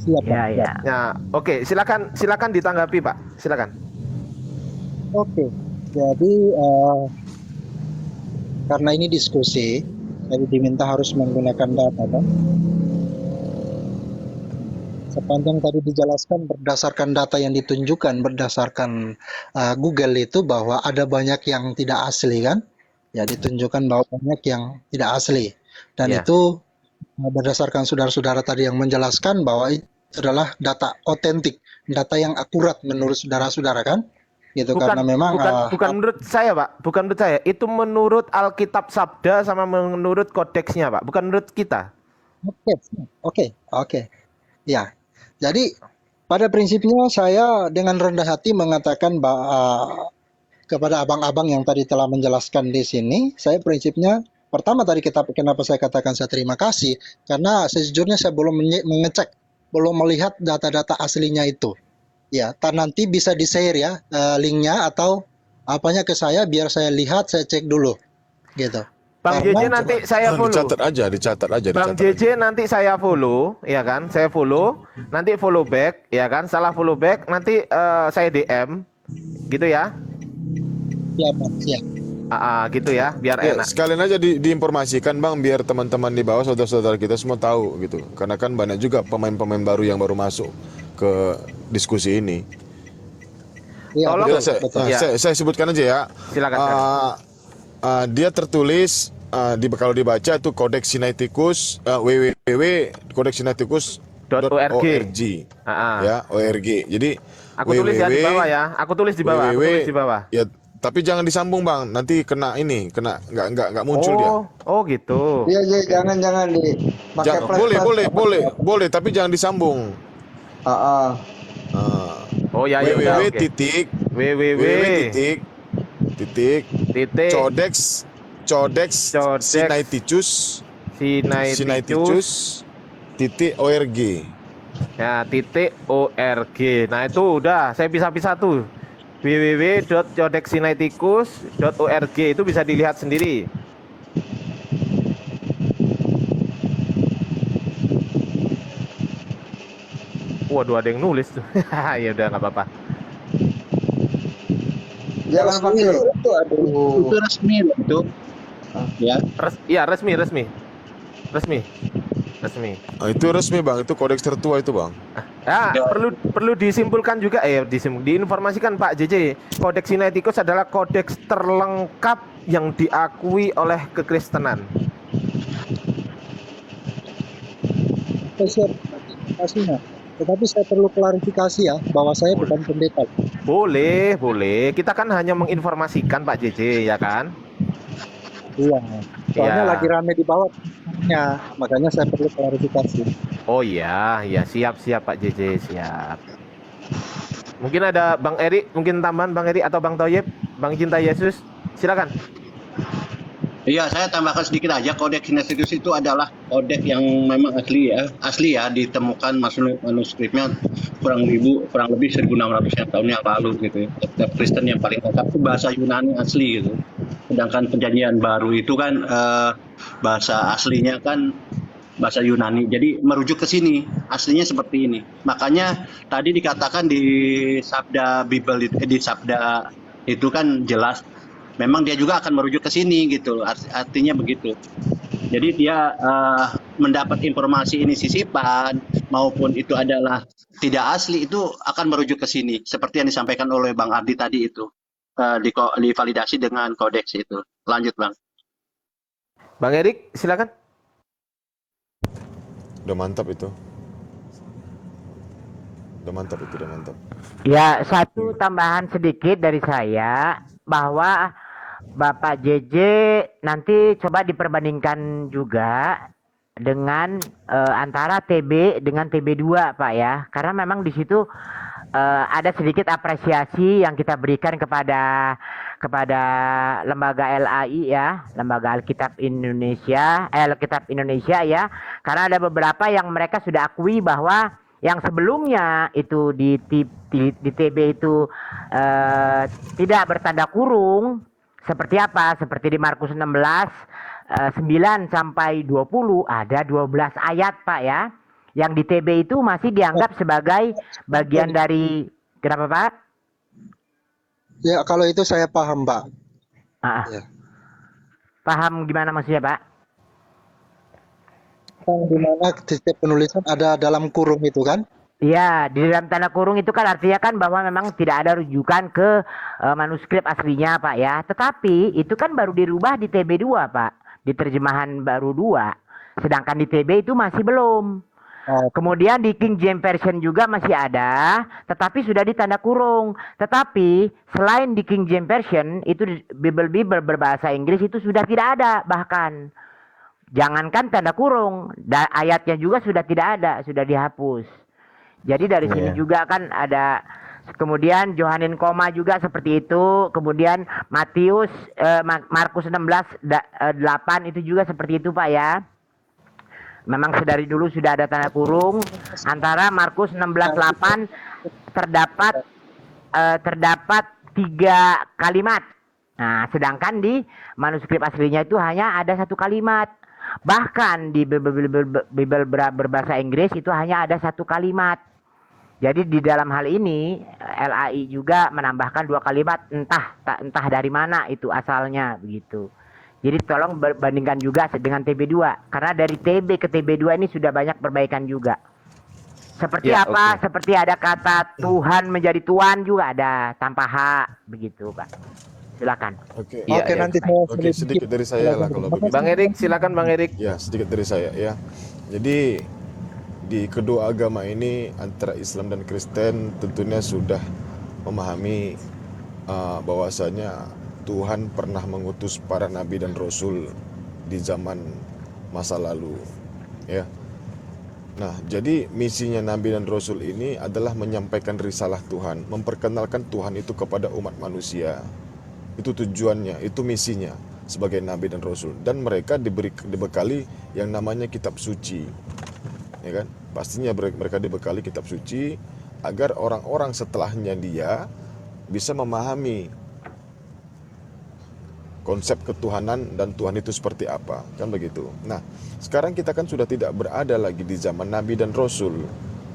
Siap. Ya, ya. Ya, oke. Silakan ditanggapi Pak. Silakan. Oke. Jadi karena ini diskusi, jadi diminta harus menggunakan data kan. Sepanjang tadi dijelaskan berdasarkan data yang ditunjukkan berdasarkan Google itu bahwa ada banyak yang tidak asli kan. Ya ditunjukkan bahwa banyak yang tidak asli. Dan Ya. itu berdasarkan saudara-saudara tadi yang menjelaskan bahwa itu adalah data otentik, data yang akurat menurut saudara-saudara kan. Gitu karena memang bukan menurut saya Pak, bukan menurut saya. Itu menurut Alkitab Sabda sama menurut kodeksnya Pak, bukan menurut kita. Oke. Ya. Jadi pada prinsipnya saya dengan rendah hati mengatakan kepada abang-abang yang tadi telah menjelaskan di sini, saya prinsipnya pertama tadi kenapa saya katakan saya terima kasih karena sejujurnya saya belum mengecek, belum melihat data-data aslinya itu. Ya, nanti bisa di-share ya linknya atau apanya ke saya biar saya lihat, saya cek dulu. Gitu. Bang JJ nanti saya follow. Dicatat aja. Bang JJ nanti saya follow, ya kan? Saya follow, nanti follow back, ya kan? Salah follow back, nanti saya DM, gitu ya? Siap. Gitu ya, biar Ya, enak. sekalian aja diinformasikan Bang, biar teman-teman di bawah saudara-saudara kita semua tahu gitu. Karena kan banyak juga pemain-pemain baru yang baru masuk ke diskusi ini. Iya, Tolong, Saya sebutkan aja ya. Silakan. Dia tertulis kalau dibaca itu Codex Sinaiticus www.codexsinaiticus.org. Ya, ORG. Jadi Aku tulis ya di bawah ya. Aku tulis di bawah. Ya, tapi jangan disambung Bang, nanti kena nggak muncul dia. Oh gitu. Iya, jangan dipakai Boleh, tapi jangan disambung. Oh ya, www oke. titik Codex Sinaiticus .org. Ya, .org. Nah, itu udah saya pisah-pisah tuh. www.codexsinaiticus.org itu bisa dilihat sendiri. Waduh, ada yang nulis tuh. Ya udah nggak apa-apa. Jangan pakai itu, aduh. Itu resmi loh itu. Ya. Resmi. resmi. Nah, itu resmi bang, itu kodeks tertua itu bang. Ya, perlu disimpulkan juga diinformasikan Pak JJ, Kodeks Sinaiticus adalah kodeks terlengkap yang diakui oleh kekristenan. Siap, pastinya. Tetapi saya perlu klarifikasi ya, bahwa saya bukan pendeta. Boleh. Kita kan hanya menginformasikan Pak JJ, ya kan? Iya. Soalnya Iya. lagi rame di bawah, makanya saya perlu klarifikasi. Oh iya, siap Pak JJ, siap. Mungkin ada Bang Eri, mungkin tambahan Bang Eri atau Bang Toyib, Bang Cinta Yesus, silakan. Iya, saya tambahkan sedikit aja. Kodeks Sinaiticus itu adalah kodeks yang memang asli ya, ditemukan manuskripnya kurang lebih 1.600 tahun yang lalu gitu ya. Setiap Kristen yang paling lengkap itu bahasa Yunani asli gitu. Sedangkan Perjanjian Baru itu kan bahasa aslinya kan bahasa Yunani. Jadi merujuk ke sini, aslinya seperti ini. Makanya tadi dikatakan di Sabda Bible di Sabda itu kan jelas memang dia juga akan merujuk ke sini gitu, artinya begitu. Jadi dia mendapat informasi ini sisipan maupun itu adalah tidak asli, itu akan merujuk ke sini seperti yang disampaikan oleh Bang Ardi tadi itu, divalidasi dengan kodeks itu. Lanjut Bang. Bang Erik, silakan. Udah mantap itu. Udah mantap. Ya, satu tambahan sedikit dari saya bahwa Bapak JJ nanti coba diperbandingkan juga dengan antara TB dengan TB2 Pak ya. Karena memang di situ ada sedikit apresiasi yang kita berikan kepada lembaga LAI ya, Lembaga Alkitab Indonesia ya. Karena ada beberapa yang mereka sudah akui bahwa yang sebelumnya itu di TB itu tidak bertanda kurung. Seperti apa? Seperti di Markus 16 9 sampai 20 ada 12 ayat Pak ya. Yang di TB itu masih dianggap sebagai bagian dari, kenapa Pak? Ya, kalau itu saya paham, Pak. Ya. Paham gimana maksudnya Pak? Di mana setiap penulisan ada dalam kurung itu kan? Iya, di dalam tanda kurung itu kan artinya kan bahwa memang tidak ada rujukan ke manuskrip aslinya Pak ya. Tetapi itu kan baru dirubah di TB2 Pak, di terjemahan baru 2. Sedangkan di TB itu masih belum. Kemudian di King James Version juga masih ada, tetapi sudah di tanda kurung. Tetapi selain di King James Version itu Bible berbahasa Inggris itu sudah tidak ada bahkan. Jangankan tanda kurung, ayatnya juga sudah tidak ada, sudah dihapus. Jadi dari sini juga kan ada, kemudian Johanin koma juga seperti itu, kemudian Matius Markus 16 8 itu juga seperti itu Pak ya. Memang sedari dulu sudah ada tanda kurung. Antara Markus 16:8 terdapat 3 kalimat. Nah, sedangkan di manuskrip aslinya itu hanya ada 1 kalimat. Bahkan di Bible berbahasa Inggris itu hanya ada 1 kalimat. Jadi di dalam hal ini LAI juga menambahkan 2 kalimat, entah dari mana itu asalnya begitu. Jadi tolong bandingkan juga dengan TB2 karena dari TB ke TB2 ini sudah banyak perbaikan juga. Seperti apa? Seperti ada kata Tuhan menjadi Tuhan juga ada tanpa H begitu, Pak. Silakan. Oke, Nanti Oke, sedikit dari saya lah kalau begitu. Bang Erik, silakan Bang Erik. Ya, sedikit dari saya ya. Jadi di kedua agama ini antara Islam dan Kristen tentunya sudah memahami bahwasanya Tuhan pernah mengutus para nabi dan rasul di zaman masa lalu ya. Nah, jadi misinya nabi dan rasul ini adalah menyampaikan risalah Tuhan, memperkenalkan Tuhan itu kepada umat manusia. Itu tujuannya, itu misinya sebagai nabi dan rasul, dan mereka dibekali yang namanya kitab suci. Ya kan? Pastinya mereka dibekali kitab suci agar orang-orang setelahnya dia bisa memahami konsep ketuhanan dan Tuhan itu seperti apa, kan begitu. Nah, sekarang kita kan sudah tidak berada lagi di zaman nabi dan rasul,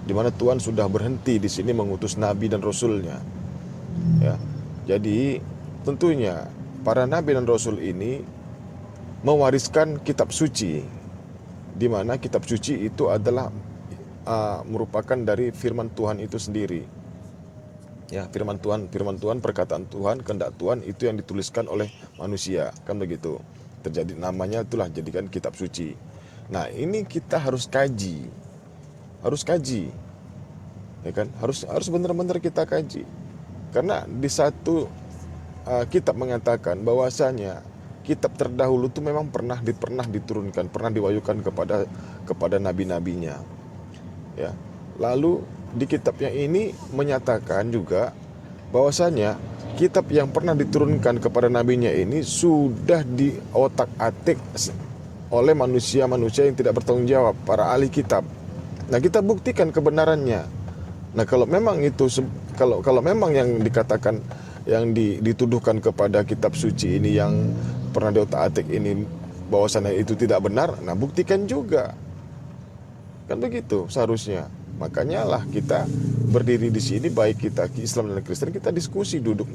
di mana Tuhan sudah berhenti di sini mengutus nabi dan rasulnya. Ya. Jadi, tentunya para nabi dan rasul ini mewariskan kitab suci di mana kitab suci itu adalah merupakan dari firman Tuhan itu sendiri. Ya, firman Tuhan, perkataan Tuhan, kehendak Tuhan itu yang dituliskan oleh manusia, kan begitu. Terjadi namanya itulah jadikan kitab suci. Nah, ini kita harus kaji, ya kan? Harus benar-benar kita kaji. Karena di satu kitab mengatakan bahwasanya kitab terdahulu itu memang pernah diturunkan, pernah diwahyukan kepada nabi-nabinya. Ya. Lalu di kitabnya ini menyatakan juga bahwasanya kitab yang pernah diturunkan kepada nabinya ini sudah diotak-atik oleh manusia-manusia yang tidak bertanggung jawab, para ahli kitab. Nah, kita buktikan kebenarannya. Nah, kalau memang itu kalau memang yang dikatakan yang dituduhkan kepada kitab suci ini yang pernah diotak-atik ini bahwasanya itu tidak benar, nah buktikan juga. Kan begitu seharusnya. Makanya lah kita berdiri di sini, baik kita Islam dan Kristen, kita diskusi, duduk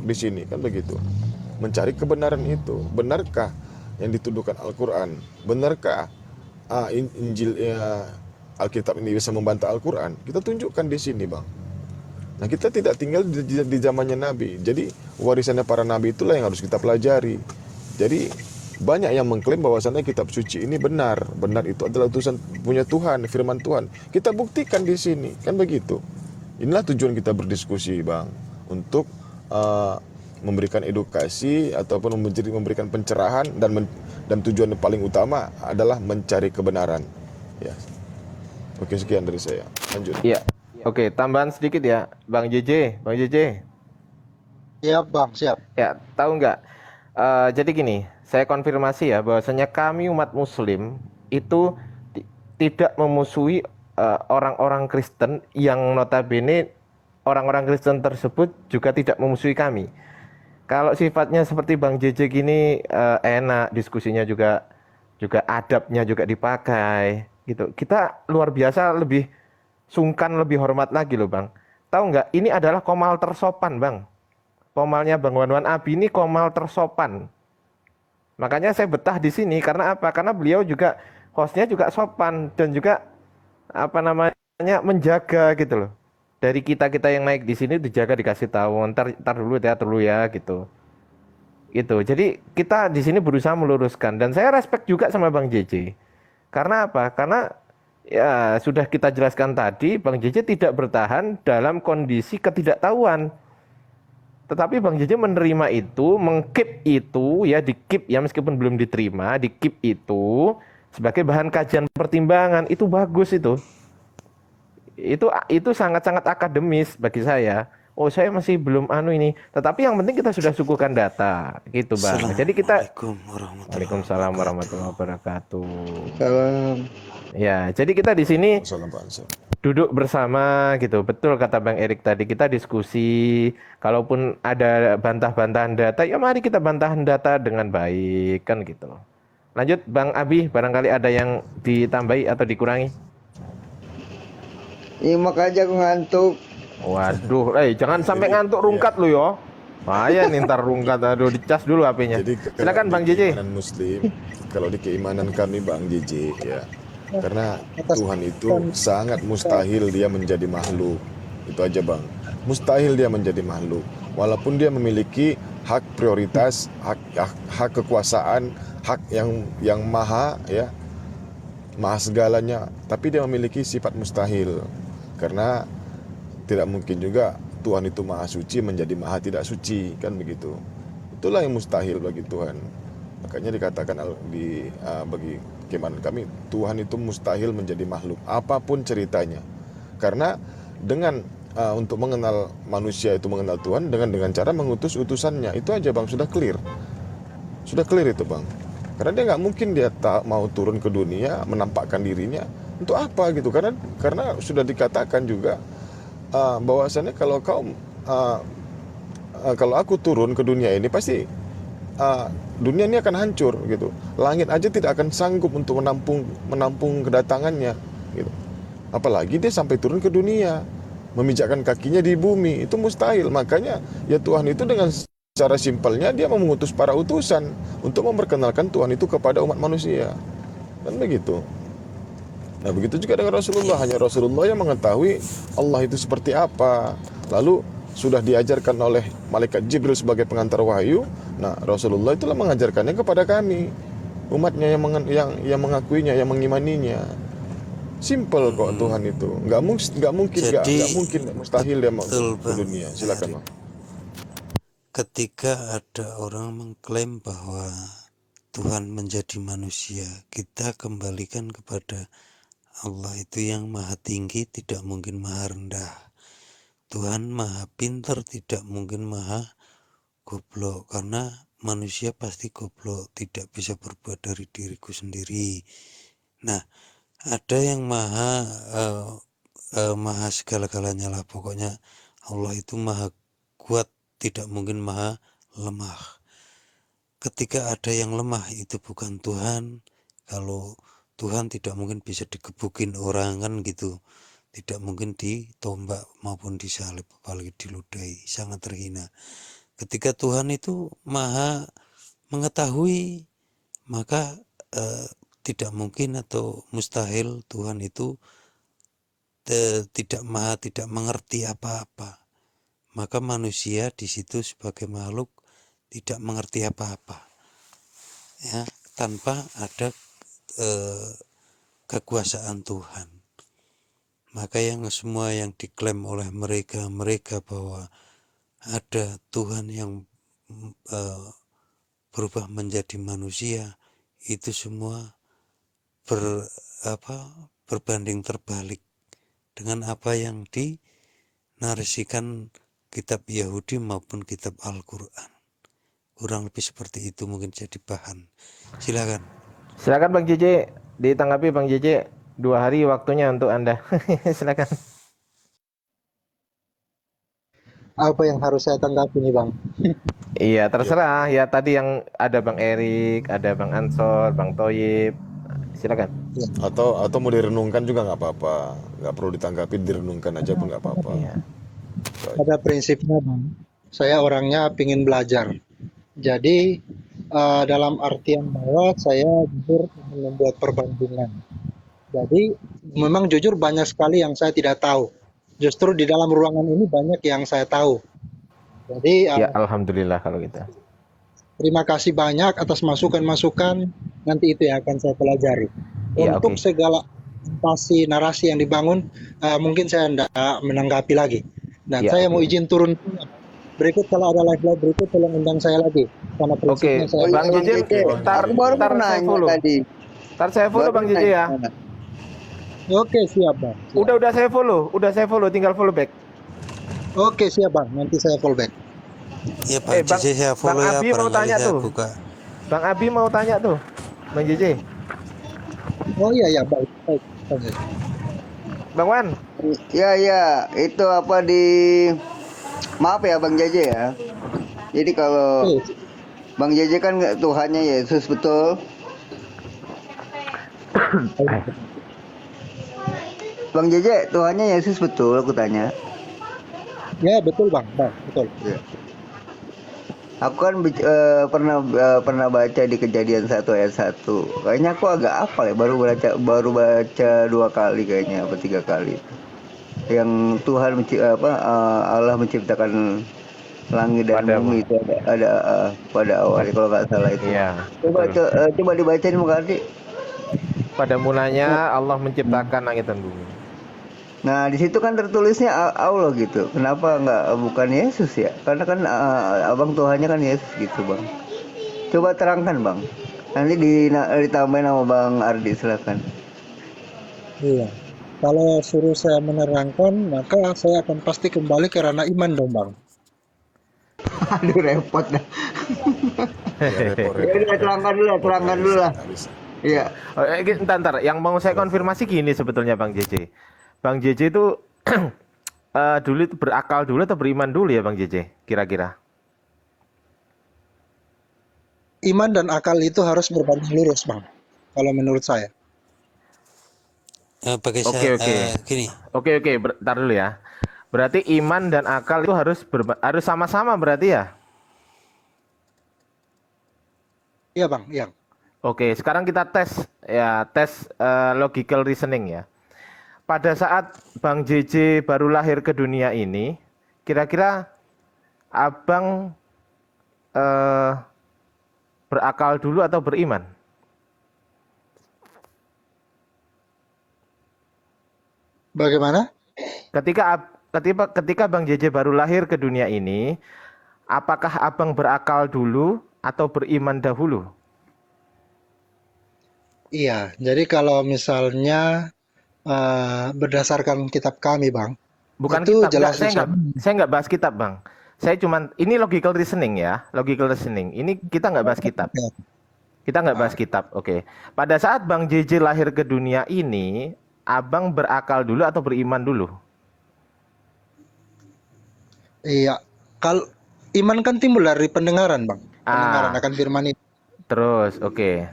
di sini, kan begitu. Mencari kebenaran itu. Benarkah yang dituduhkan Al-Quran? Benarkah Injil Alkitab ini bisa membantah Al-Quran? Kita tunjukkan di sini, Bang. Nah, kita tidak tinggal di zamannya Nabi. Jadi warisannya para Nabi itulah yang harus kita pelajari. Jadi banyak yang mengklaim bahwasannya kitab suci ini benar itu adalah utusan punya Tuhan, firman Tuhan. Kita buktikan di sini, kan begitu. Inilah tujuan kita berdiskusi, Bang, untuk memberikan edukasi ataupun memberikan pencerahan dan tujuan yang paling utama adalah mencari kebenaran. Ya. Oke, sekian dari saya. Lanjut. Iya. Oke, tambahan sedikit ya, Bang JJ. Siap Bang, siap. Ya, tahu nggak? Jadi gini, saya konfirmasi ya bahwasanya kami umat Muslim itu tidak memusuhi orang-orang Kristen yang notabene orang-orang Kristen tersebut juga tidak memusuhi kami. Kalau sifatnya seperti Bang JJ gini enak, diskusinya juga adabnya juga dipakai gitu. Kita luar biasa lebih sungkan, lebih hormat lagi loh, Bang. Tahu nggak? Ini adalah komal tersopan, Bang. Komalnya Bang Wanwan Abi ini komal tersopan. Makanya saya betah di sini karena apa? Karena beliau juga hostnya juga sopan dan juga menjaga gitu loh. Dari kita yang naik di sini dijaga, dikasih tahu ntar dulu ya gitu. Gitu. Jadi kita di sini berusaha meluruskan dan saya respect juga sama Bang JJ. Karena apa? Karena ya sudah kita jelaskan tadi, Bang JJ tidak bertahan dalam kondisi ketidaktahuan. Tetapi Bang JJ menerima itu, mengkeep itu ya, di-keep ya meskipun belum diterima, di-keep itu sebagai bahan kajian pertimbangan. Itu bagus itu. Itu sangat-sangat akademis bagi saya. Oh, saya masih belum ini. Tetapi yang penting kita sudah suguhkan data, gitu, Bang. Jadi kita Waalaikumsalam warahmatullahi wabarakatuh. Salam. Ya, jadi kita di sini Salam Pak Ansel. duduk bersama gitu. Betul kata Bang Erik tadi, kita diskusi. Kalaupun ada bantah-bantahan data, ya mari kita bantahan data dengan baik kan gitu. Lanjut Bang Abi, barangkali ada yang ditambahi atau dikurangi? Nyimak aja aku ngantuk. Waduh, jangan sampai ngantuk rungkat lu yo. Bahaya nih ntar rungkat, aduh dicas dulu HP-nya. Jadi Silakan Bang JJ. keimanan Muslim, kalau di keimanan kami Bang JJ ya, karena Tuhan itu sangat mustahil dia menjadi makhluk. Itu aja Bang. Mustahil dia menjadi makhluk. Walaupun dia memiliki hak prioritas, hak kekuasaan, hak yang maha ya, maha segalanya, tapi dia memiliki sifat mustahil. Karena tidak mungkin juga Tuhan itu maha suci menjadi maha tidak suci, kan begitu. Itulah yang mustahil bagi Tuhan. Makanya dikatakan bagi keimanan kami, Tuhan itu mustahil menjadi makhluk apapun ceritanya. Karena dengan untuk mengenal manusia itu mengenal Tuhan dengan cara mengutus utusannya. Itu aja Bang, sudah clear. Sudah clear itu Bang. Karena dia nggak mungkin dia tak mau turun ke dunia menampakkan dirinya untuk apa gitu. Karena sudah dikatakan juga bahwasannya kalau aku turun ke dunia ini pasti dunia ini akan hancur gitu. Langit aja tidak akan sanggup untuk menampung kedatangannya gitu. Apalagi dia sampai turun ke dunia, memijakkan kakinya di bumi, itu mustahil. Makanya ya Tuhan itu dengan secara simpelnya dia mengutus para utusan untuk memperkenalkan Tuhan itu kepada umat manusia. Kan begitu. Nah, begitu juga dengan Rasulullah. Hanya Rasulullah yang mengetahui Allah itu seperti apa. Lalu sudah diajarkan oleh malaikat Jibril sebagai pengantar wahyu. Nah, Rasulullah itulah mengajarkannya kepada kami, umatnya yang mengakuinya, yang mengimaninya. Simple kok Tuhan itu. Nggak mungkin, mustahil dia masuk ke dunia. Silakan, Bang. Ketika ada orang mengklaim bahwa Tuhan menjadi manusia, kita kembalikan kepada Allah itu yang maha tinggi, tidak mungkin maha rendah. Tuhan maha pintar, tidak mungkin maha goblok, karena manusia pasti goblok, tidak bisa berbuat dari diriku sendiri. Nah, ada yang maha segala-galanya lah, pokoknya Allah itu maha kuat, tidak mungkin maha lemah. Ketika ada yang lemah, itu bukan Tuhan. Kalau Tuhan tidak mungkin bisa digebukin orang, kan gitu. Tidak mungkin ditombak maupun disalib, apalagi diludahi, sangat terhina. Ketika Tuhan itu maha mengetahui, maka tidak mungkin atau mustahil Tuhan itu tidak mengerti apa-apa. Maka manusia di situ sebagai makhluk tidak mengerti apa-apa, ya, tanpa ada kekuasaan Tuhan. Maka semua yang diklaim oleh mereka bahwa ada Tuhan yang berubah menjadi manusia, itu semua berbanding terbalik dengan apa yang dinarasikan kitab Yahudi maupun kitab Al-Quran. Kurang lebih seperti itu mungkin jadi bahan. Silakan. Silakan Bang JJ, ditanggapi Bang JJ. 2 hari waktunya untuk Anda. Silakan. Apa yang harus saya tanggapi nih Bang? Iya, terserah. Ya tadi yang ada Bang Erik, ada Bang Ansor, Bang Toyib. Silakan. Atau mau direnungkan juga nggak apa-apa. Nggak perlu ditanggapi, direnungkan aja pun nggak apa-apa. Iya. Pada prinsipnya Bang, saya orangnya ingin belajar. Jadi dalam artian bahwa saya jujur ingin membuat perbandingan. Jadi memang jujur banyak sekali yang saya tidak tahu. Justru di dalam ruangan ini banyak yang saya tahu. Jadi Ya, alhamdulillah kalau gitu. terima kasih banyak atas masukan-masukan. Nanti itu yang akan saya pelajari. Ya, Untuk oke. segala narasi yang dibangun, mungkin saya tidak menanggapi lagi. Dan Ya, saya oke. mau izin turun. Berikut kalau ada live berikut tolong undang saya lagi. Karena Oke, prinsipnya saya Bang JJ, tar Aku baru tar mau saya nanya follow. tadi. Tar saya follow Baru Bang JJ ya. nanya. Oke, siap Bang. Siap. Udah saya follow, tinggal follow back. Oke, siap Bang. Nanti saya follow back. Ya Pak Bang, JJ saya follow Bang ya, Abi mau barangkali tanya saya tuh. buka. Bang Abi mau tanya tuh. Bang JJ. Oh iya, baik. Baik. Bang Wan. Ya, itu apa maaf ya Bang JJ ya. Jadi kalau Bang JJ kan Tuhannya Yesus betul. Bang JJ Tuhannya Yesus betul, aku tanya. Ya, betul Bang. Betul. Ya. Aku kan pernah baca di Kejadian 1 ayat 1. Kayaknya aku agak hafal ya, baru baca 2 kali kayaknya, apa 3 kali. Yang Tuhan Allah menciptakan langit dan bumi itu ada pada awalnya kalau nggak salah itu. Iya. Coba dibacain Mukardi. Pada mulanya Allah menciptakan langit dan bumi. Nah, di situ kan tertulisnya Allah gitu. Kenapa bukan Yesus ya? Karena kan abang Tuhannya kan Yesus gitu, Bang. Coba terangkan, Bang. Nanti ditambahin sama Bang Ardi, silakan. Iya. Kalau suruh saya menerangkan, maka saya akan pasti kembali ke ranah iman dong, Bang. Aduh, repot dah. Ya, repot. Ya, terangkan dulu lah. Iya. Ntar. Yang mau saya konfirmasi gini sebetulnya Bang JJ. Bang JJ itu dulu itu berakal dulu atau beriman dulu ya Bang JJ? Kira-kira? Iman dan akal itu harus berbanding lurus, Bang. Kalau menurut saya. Oke. Gini. Oke. Ntar dulu ya. Berarti iman dan akal itu harus sama-sama berarti ya? Iya, Bang. Iya. Oke, sekarang kita tes ya, tes logical reasoning ya. Pada saat Bang JJ baru lahir ke dunia ini, kira-kira Abang eh, berakal dulu atau beriman? Bagaimana? Ketika Bang JJ baru lahir ke dunia ini, apakah Abang berakal dulu atau beriman dahulu? Iya, jadi kalau misalnya berdasarkan kitab kami, Bang, Bukan itu kitab, jelas di sana. saya nggak bahas kitab, Bang. Saya cuman ini logical reasoning ya, logical reasoning. Ini kita nggak bahas kitab. Kita nggak bahas kitab, oke. Pada saat Bang JJ lahir ke dunia ini, Abang berakal dulu atau beriman dulu? Iya, kalau iman kan timbul dari pendengaran, Bang. Pendengaran Ah, akan firman itu. terus, oke.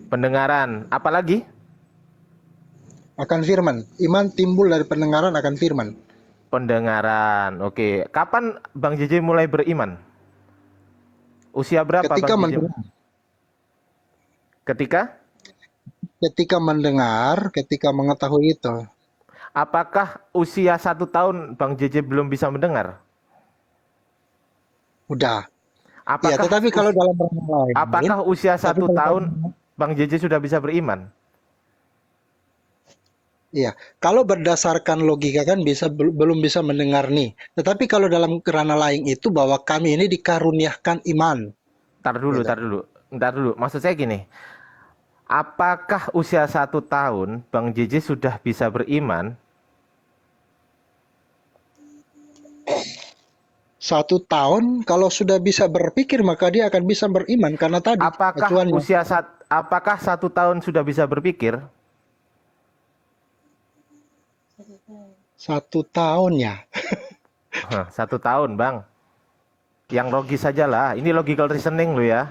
Pendengaran, apalagi? Akan firman. Iman timbul dari pendengaran akan firman. Pendengaran, oke. Kapan Bang JJ mulai beriman? Usia berapa Ketika Bang JJ? mendengar, Ketika? ketika mengetahui itu. Apakah usia 1 tahun Bang JJ belum bisa mendengar? Udah. Ya, Apakah tetapi kalau dalam ranah lain, apakah usia tapi 1 tahun Bang JJ sudah bisa beriman? iya, kalau berdasarkan logika kan belum bisa mendengar nih. Tetapi kalau dalam ranah lain itu bahwa kami ini dikaruniakan iman. Ntar dulu, Gitu. ntar dulu. Maksud saya gini, apakah usia 1 tahun Bang JJ sudah bisa beriman? 1 tahun kalau sudah bisa berpikir maka dia akan bisa beriman karena tadi acuannya Apakah 1 tahun sudah bisa berpikir? 1 tahun ya. Hah, 1 tahun, Bang. Yang logis saja lah. Ini logical reasoning lo ya.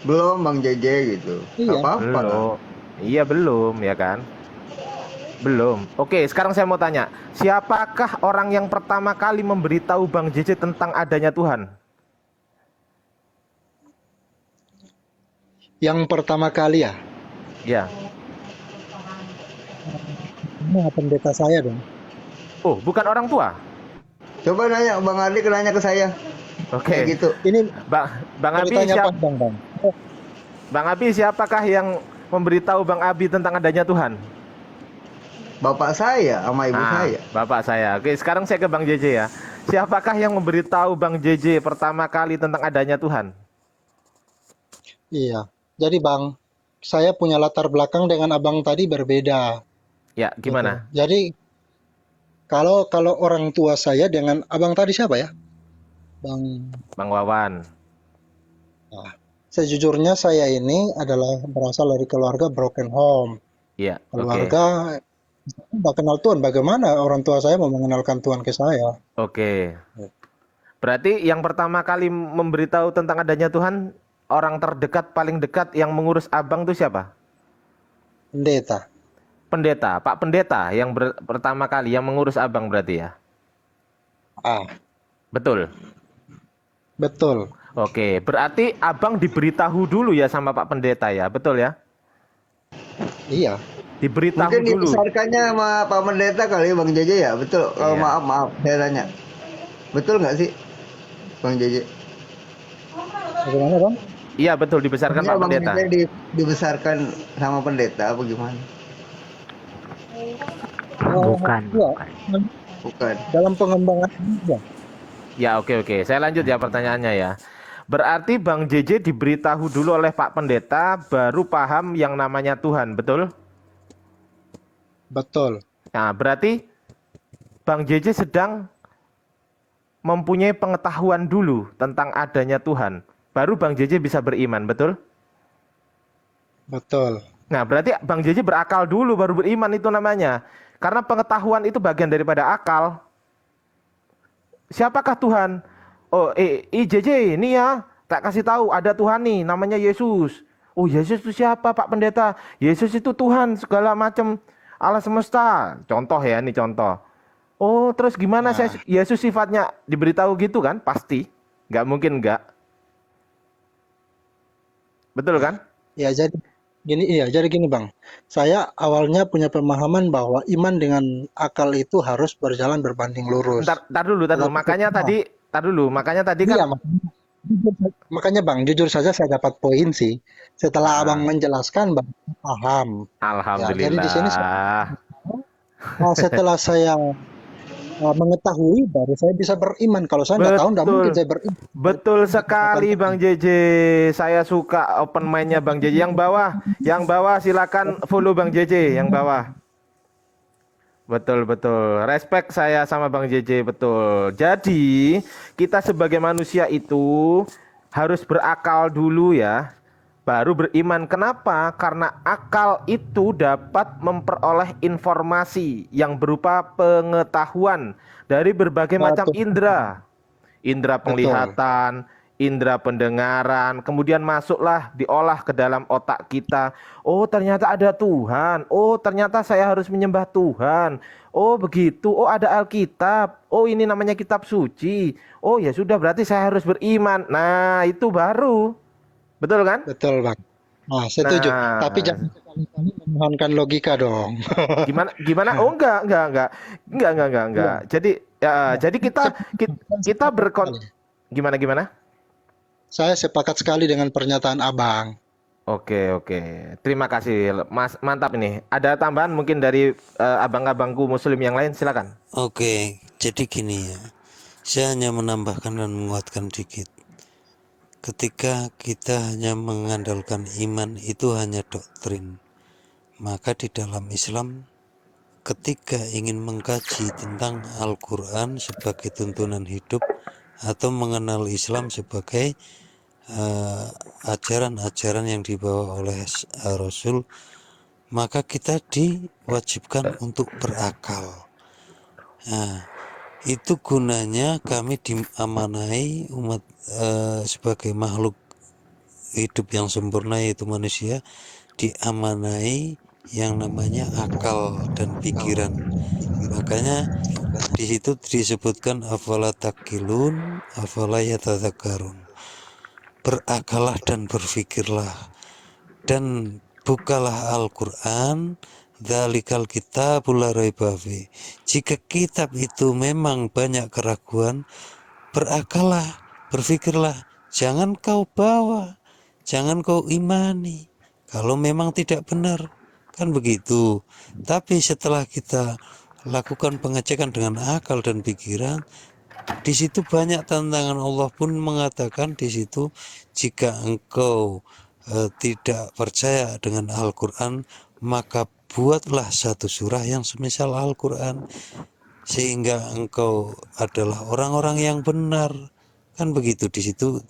Belum Bang JJ gitu. Iya. Apa-apa lah. Belum. Iya belum, ya kan? Belum. Oke, sekarang saya mau tanya, siapakah orang yang pertama kali memberitahu Bang JJ tentang adanya Tuhan? Yang pertama kali ya. Ya. Ini pendeta saya dong. Oh, bukan orang tua? Coba nanya Bang Ardi, nanya ke saya. Oke. Kayak gitu. Ini Bang Abi ceritanya panjang, Bang. Bang Abi siapakah yang memberitahu Bang Abi tentang adanya Tuhan? Bapak saya sama ibu saya. Bapak saya. Oke, sekarang saya ke Bang JJ ya. Siapakah yang memberitahu Bang JJ pertama kali tentang adanya Tuhan? Iya. Jadi Bang, saya punya latar belakang dengan abang tadi berbeda. Ya, gimana? Gitu. Jadi kalau orang tua saya dengan abang tadi siapa ya? Bang Wawan. Nah, sejujurnya saya ini adalah berasal dari keluarga broken home. Iya, oke. Keluarga nggak kenal Tuhan. Bagaimana orang tua saya mau mengenalkan Tuhan ke saya? Oke. Berarti yang pertama kali memberitahu tentang adanya Tuhan, orang terdekat, paling dekat yang mengurus abang itu siapa? Pendeta. Pendeta, Pak Pendeta yang pertama kali yang mengurus abang berarti ya? Betul? Betul. Oke, berarti abang diberitahu dulu ya sama Pak Pendeta ya, betul ya? Iya. Diberitahu Mungkin dulu. dibesarkannya sama Pak Pendeta kali Bang JJ ya, betul. Kalau Iya. maaf saya tanya. Betul nggak sih Bang JJ? Bagaimana Bang? Iya betul, dibesarkan Pak Bang Pendeta. JJ dibesarkan sama pendeta apa gimana? Bukan. Iya. Bukan. Dalam pengembangan ya. Ya oke. Saya lanjut ya pertanyaannya ya. Berarti Bang JJ diberitahu dulu oleh Pak Pendeta baru paham yang namanya Tuhan, betul? Betul. Nah, berarti Bang JJ sedang mempunyai pengetahuan dulu tentang adanya Tuhan. Baru Bang JJ bisa beriman, betul? Betul. Nah, berarti Bang JJ berakal dulu baru beriman itu namanya. Karena pengetahuan itu bagian daripada akal. Siapakah Tuhan? Oh, JJ, ini ya, tak kasih tahu ada Tuhan nih, namanya Yesus. Oh, Yesus itu siapa, Pak Pendeta? Yesus itu Tuhan segala macam alam semesta. Contoh ya, ini contoh. Oh, terus gimana saya Yesus sifatnya diberitahu gitu kan? Pasti. Nggak mungkin nggak. Betul kan? Ya, jadi gini Bang. Saya awalnya punya pemahaman bahwa iman dengan akal itu harus berjalan berbanding lurus. Ntar dulu, ntar dulu. Tetapi setelah Makanya tadi kan, iya, makanya Bang, jujur saja saya dapat poin sih. Setelah Abang ah, menjelaskan, Bang, paham. Ya, jadi di sini alhamdulillah. setelah saya mengetahui, baru saya bisa beriman. Kalau saya nggak tahu, nggak mungkin Betul. saya beriman. Betul Dikatakan sekali tadi. Bang JJ. Saya suka open mind-nya Bang JJ. Yang bawah silakan follow Bang JJ yang bawah. Betul, betul. Respect saya sama Bang JJ, betul. Jadi, kita sebagai manusia itu harus berakal dulu ya, baru beriman. Kenapa? Karena akal itu dapat memperoleh informasi yang berupa pengetahuan dari berbagai macam Betul, indera. Indera betul. penglihatan, indera pendengaran, kemudian masuklah diolah ke dalam otak kita. Oh, ternyata ada Tuhan. Oh, ternyata saya harus menyembah Tuhan. Oh, begitu. Oh, ada Alkitab. Oh, ini namanya kitab suci. Oh, ya sudah berarti saya harus beriman. Nah, itu baru. Betul kan? Betul, Bang. Nah, setuju. Tapi Nah, jangan sekali-kali menuhankan logika dong. gimana gimana? Oh, enggak. Jadi kita gimana gimana? Saya sepakat sekali dengan pernyataan Abang. Oke. Terima kasih, Mas. Mantap ini. Ada tambahan mungkin dari abang-abangku Muslim yang lain, silakan. Oke, jadi gini ya. Saya hanya menambahkan dan menguatkan dikit. Ketika kita hanya mengandalkan iman itu hanya doktrin, maka di dalam Islam ketika ingin mengkaji tentang Al-Quran sebagai tuntunan hidup atau mengenal Islam sebagai ajaran-ajaran yang dibawa oleh Rasul, maka kita diwajibkan untuk berakal. Nah, itu gunanya kami diamanai umat sebagai makhluk hidup yang sempurna yaitu manusia, diamanai yang namanya akal dan pikiran. Makanya di situ disebutkan afala takilun, afala yatadzakarun. Berakalah dan berfikirlah dan bukalah Al-Quran. Dzalikal kitabul la raiba fi. Jika kitab itu memang banyak keraguan, berakallah, berfikirlah, jangan kau bawa, jangan kau imani kalau memang tidak benar, kan begitu. Tapi setelah kita lakukan pengecekan dengan akal dan pikiran, di situ banyak tantangan. Allah pun mengatakan di situ, jika engkau tidak percaya dengan Al-Quran, maka buatlah satu surah yang semisal Al-Quran, sehingga engkau adalah orang-orang yang benar. Kan begitu di situ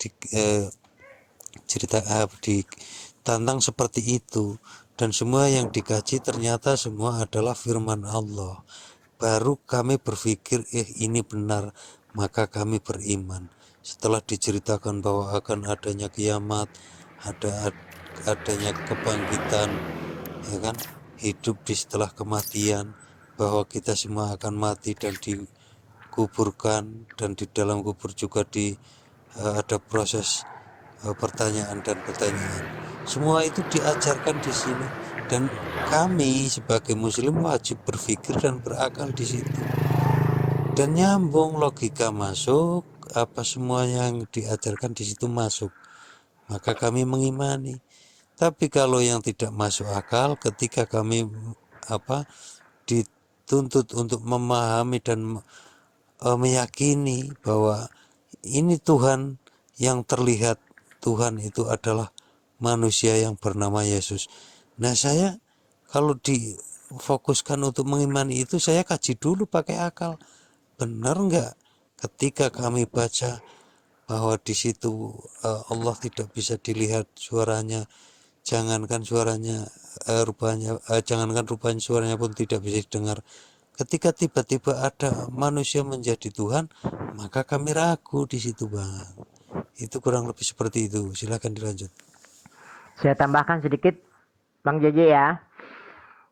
cerita ditantang seperti itu, dan semua yang dikaji ternyata semua adalah firman Allah. Baru kami berpikir ini benar, maka kami beriman. Setelah diceritakan bahwa akan adanya kiamat, adanya kebangkitan, ya kan, hidup di setelah kematian, bahwa kita semua akan mati dan dikuburkan, dan di dalam kubur juga ada proses pertanyaan dan pertanyaan. Semua itu diajarkan di sini, dan kami sebagai muslim wajib berpikir dan berakal di situ. Dan nyambung, logika masuk, apa semua yang diajarkan di situ masuk, maka kami mengimani. Tapi kalau yang tidak masuk akal, ketika kami dituntut untuk memahami dan meyakini bahwa ini Tuhan yang terlihat, Tuhan itu adalah manusia yang bernama Yesus. Nah, saya kalau difokuskan untuk mengimani itu, saya kaji dulu pakai akal. Benar enggak ketika kami baca bahwa di situ Allah tidak bisa dilihat suaranya, jangankan rupanya suaranya pun tidak bisa didengar. Ketika tiba-tiba ada manusia menjadi Tuhan, maka kami ragu di situ, Bang. Itu kurang lebih seperti itu. Silakan dilanjut. Saya tambahkan sedikit, Bang JJ ya.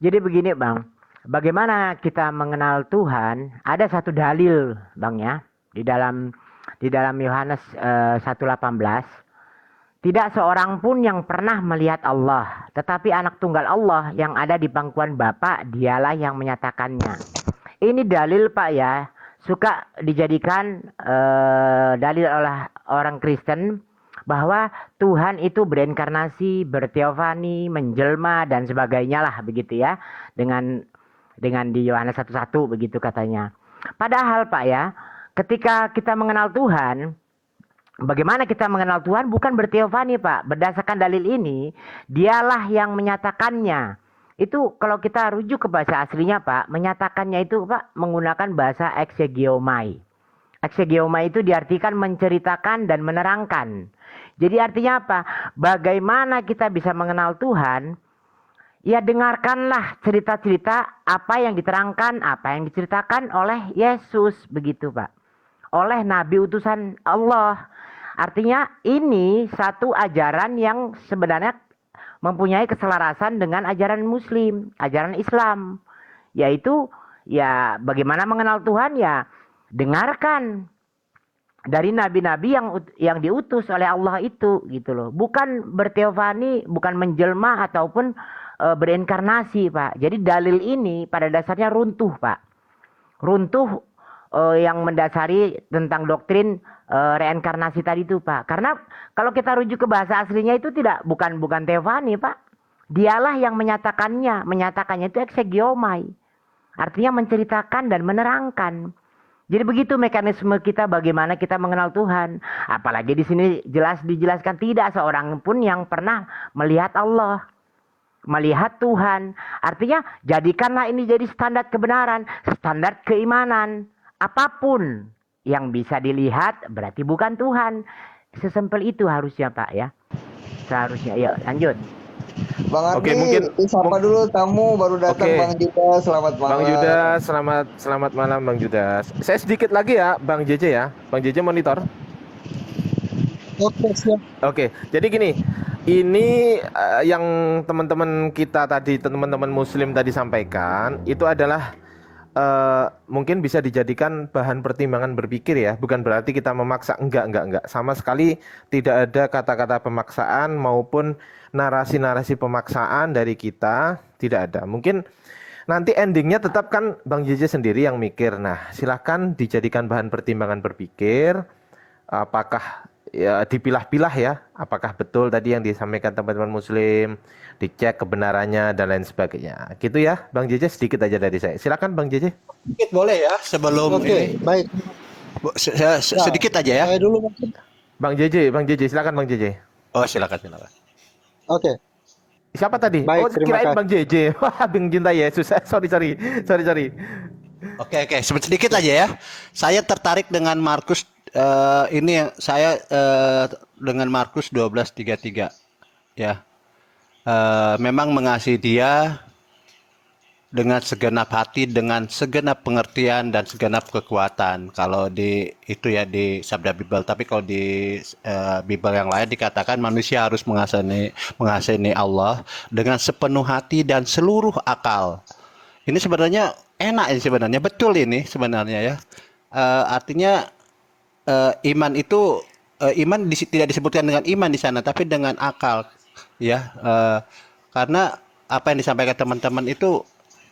Jadi begini Bang, bagaimana kita mengenal Tuhan? Ada satu dalil Bang ya, di dalam Yohanes 1:18. tidak seorang pun yang pernah melihat Allah, tetapi anak tunggal Allah yang ada di pangkuan Bapa, dialah yang menyatakannya. Ini dalil Pak ya, suka dijadikan dalil oleh orang Kristen bahwa Tuhan itu berinkarnasi, berteofani, menjelma dan sebagainya lah begitu ya. Dengan di Yohanes 1:1 begitu katanya. Padahal Pak ya, ketika kita mengenal Tuhan, bagaimana kita mengenal Tuhan bukan berteofani Pak. Berdasarkan dalil ini, dialah yang menyatakannya. Itu kalau kita rujuk ke bahasa aslinya Pak, menyatakannya itu Pak menggunakan bahasa exegeomai. Exegeomai itu diartikan menceritakan dan menerangkan. Jadi artinya apa? Bagaimana kita bisa mengenal Tuhan? Ya dengarkanlah cerita-cerita apa yang diterangkan, apa yang diceritakan oleh Yesus begitu Pak. Oleh Nabi utusan Allah. Artinya ini satu ajaran yang sebenarnya mempunyai keselarasan dengan ajaran Muslim, ajaran Islam. Yaitu ya bagaimana mengenal Tuhan ya dengarkan dari nabi-nabi yang diutus oleh Allah itu gitu loh. Bukan berteofani, bukan menjelma ataupun berinkarnasi Pak. Jadi dalil ini pada dasarnya runtuh Pak. Runtuh yang mendasari tentang doktrin reinkarnasi tadi itu Pak. Karena kalau kita rujuk ke bahasa aslinya itu bukan teofani Pak. Dialah yang menyatakannya. Menyatakannya itu exegeomai. Artinya menceritakan dan menerangkan. Jadi begitu mekanisme kita bagaimana kita mengenal Tuhan. Apalagi di sini jelas dijelaskan tidak seorang pun yang pernah melihat Allah. Melihat Tuhan. Artinya jadikanlah ini jadi standar kebenaran, standar keimanan. Apapun yang bisa dilihat berarti bukan Tuhan. Sesimpel itu harusnya Pak ya. Seharusnya. Yuk lanjut. Bang Ardi, Oke, mungkin sapa dulu tamu baru datang. Oke. Bang Judas, selamat malam. Bang Judas, selamat malam Bang Judas. Saya sedikit lagi ya Bang JJ ya. Bang JJ monitor. Oke, siap. Oke, jadi gini, ini yang teman-teman kita tadi, teman-teman Muslim tadi sampaikan, itu adalah mungkin bisa dijadikan bahan pertimbangan berpikir ya. Bukan berarti kita memaksa, enggak. Sama sekali tidak ada kata-kata pemaksaan maupun narasi-narasi pemaksaan dari kita, tidak ada. Mungkin nanti endingnya tetap kan Bang JJ sendiri yang mikir. Nah, silahkan dijadikan bahan pertimbangan berpikir. Apakah ya dipilah-pilah ya, apakah betul tadi yang disampaikan teman-teman Muslim, dicek kebenarannya dan lain sebagainya. Gitu ya, Bang JJ, sedikit aja dari saya. Silakan Bang JJ. Sedikit boleh ya sebelum Oke, ini. baik. Sedikit aja ya. Saya dulu mungkin. Bang JJ, silakan Bang JJ. Oh, silakan. Oke, Siapa tadi? baik, Oh, terima kirain kasih. Bang JJ. Wah, Bang Cinta Yesus. Sorry. Oke, sedikit aja ya. Saya tertarik dengan Markus dengan Markus 12:33 ya. Memang mengasihi Dia dengan segenap hati, dengan segenap pengertian dan segenap kekuatan. Kalau di Sabda Bible, tapi kalau di Bible yang lain dikatakan manusia harus mengasihi Allah dengan sepenuh hati dan seluruh akal. Ini sebenarnya enak ini sebenarnya, betul ini sebenarnya ya. Artinya iman itu tidak disebutkan dengan iman di sana, tapi dengan akal ya. Karena apa yang disampaikan teman-teman itu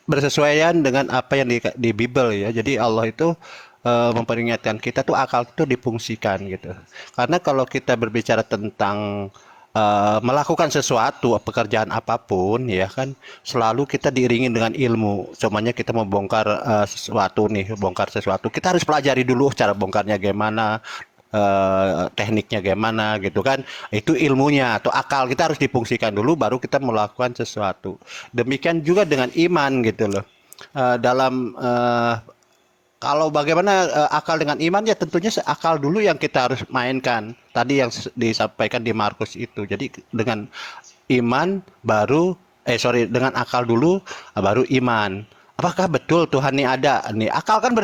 bersesuaian dengan apa yang di Bible ya. Jadi Allah itu memperingatkan kita tuh akal itu difungsikan gitu. Karena kalau kita berbicara tentang melakukan sesuatu, pekerjaan apapun ya kan, selalu kita diiringi dengan ilmu. Semuanya kita mau bongkar sesuatu, kita harus pelajari dulu cara bongkarnya gimana, tekniknya gimana gitu kan. Itu ilmunya atau akal kita harus difungsikan dulu baru kita melakukan sesuatu. Demikian juga dengan iman gitu loh. Kalau bagaimana akal dengan iman ya tentunya akal dulu yang kita harus mainkan. Tadi yang disampaikan di Markus itu. Jadi dengan iman dengan akal dulu baru iman. Apakah betul Tuhan ini ada? Nih, akal kan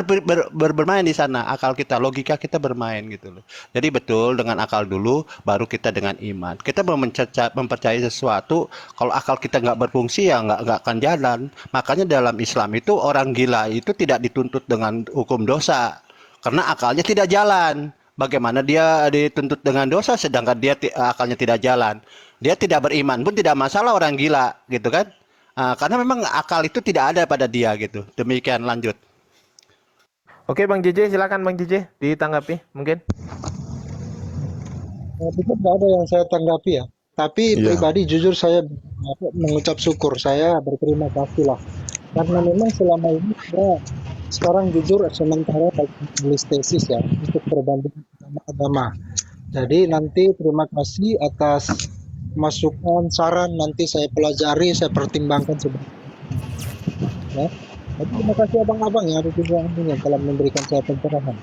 bermain di sana. Akal kita, logika kita bermain gitu loh. Jadi betul dengan akal dulu, baru kita dengan iman. Kita mempercayai sesuatu, kalau akal kita nggak berfungsi ya nggak akan jalan. Makanya dalam Islam itu orang gila itu tidak dituntut dengan hukum dosa, karena akalnya tidak jalan. Bagaimana dia dituntut dengan dosa sedangkan dia akalnya tidak jalan. Dia tidak beriman pun tidak masalah orang gila gitu kan. Karena memang akal itu tidak ada pada dia gitu. Demikian, lanjut. Oke Bang JJ, silakan Bang JJ ditanggapi mungkin. Itu nggak ada yang saya tanggapi ya. Tapi Iya. pribadi jujur saya mengucap syukur, saya berterima kasih lah. Karena memang selama ini saya sekarang jujur sementara menulis tesis ya untuk perbandingan agama. Jadi nanti terima kasih atas masukan, saran, nanti saya pelajari, saya pertimbangkan sebenarnya. Ya. Jadi terima kasih abang-abang yang ada di ruangan ini yang telah memberikan saya pencerahan.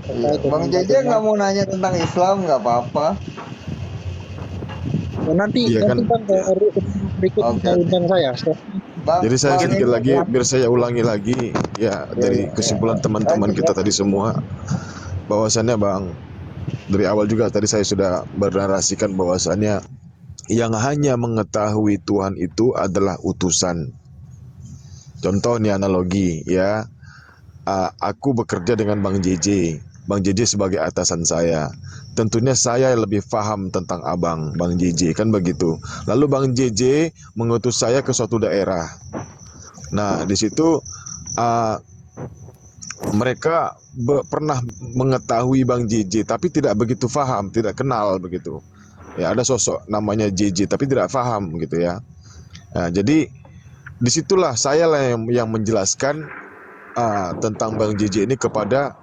Iya. Bang JJ nggak mau nanya tentang Islam nggak apa-apa. Nanti Iya kan. Bang berikutnya Oke. undang saya. Bang, Jadi saya Bang sedikit ini lagi biar saya ulangi lagi ya dari kesimpulan teman-teman kita tadi semua, bahwasannya Bang, dari awal juga tadi saya sudah bernarasikan bahwasannya yang hanya mengetahui Tuhan itu adalah utusan. Contoh nih analogi ya, aku bekerja dengan Bang JJ. Bang JJ sebagai atasan saya. Tentunya saya lebih paham tentang abang, Bang JJ, kan begitu. Lalu Bang JJ mengutus saya ke suatu daerah. Nah, di situ mereka pernah mengetahui Bang JJ, tapi tidak begitu paham, tidak kenal begitu. Ya, ada sosok namanya JJ, tapi tidak paham gitu ya. Nah, jadi disitulah saya lah yang menjelaskan tentang Bang JJ ini kepada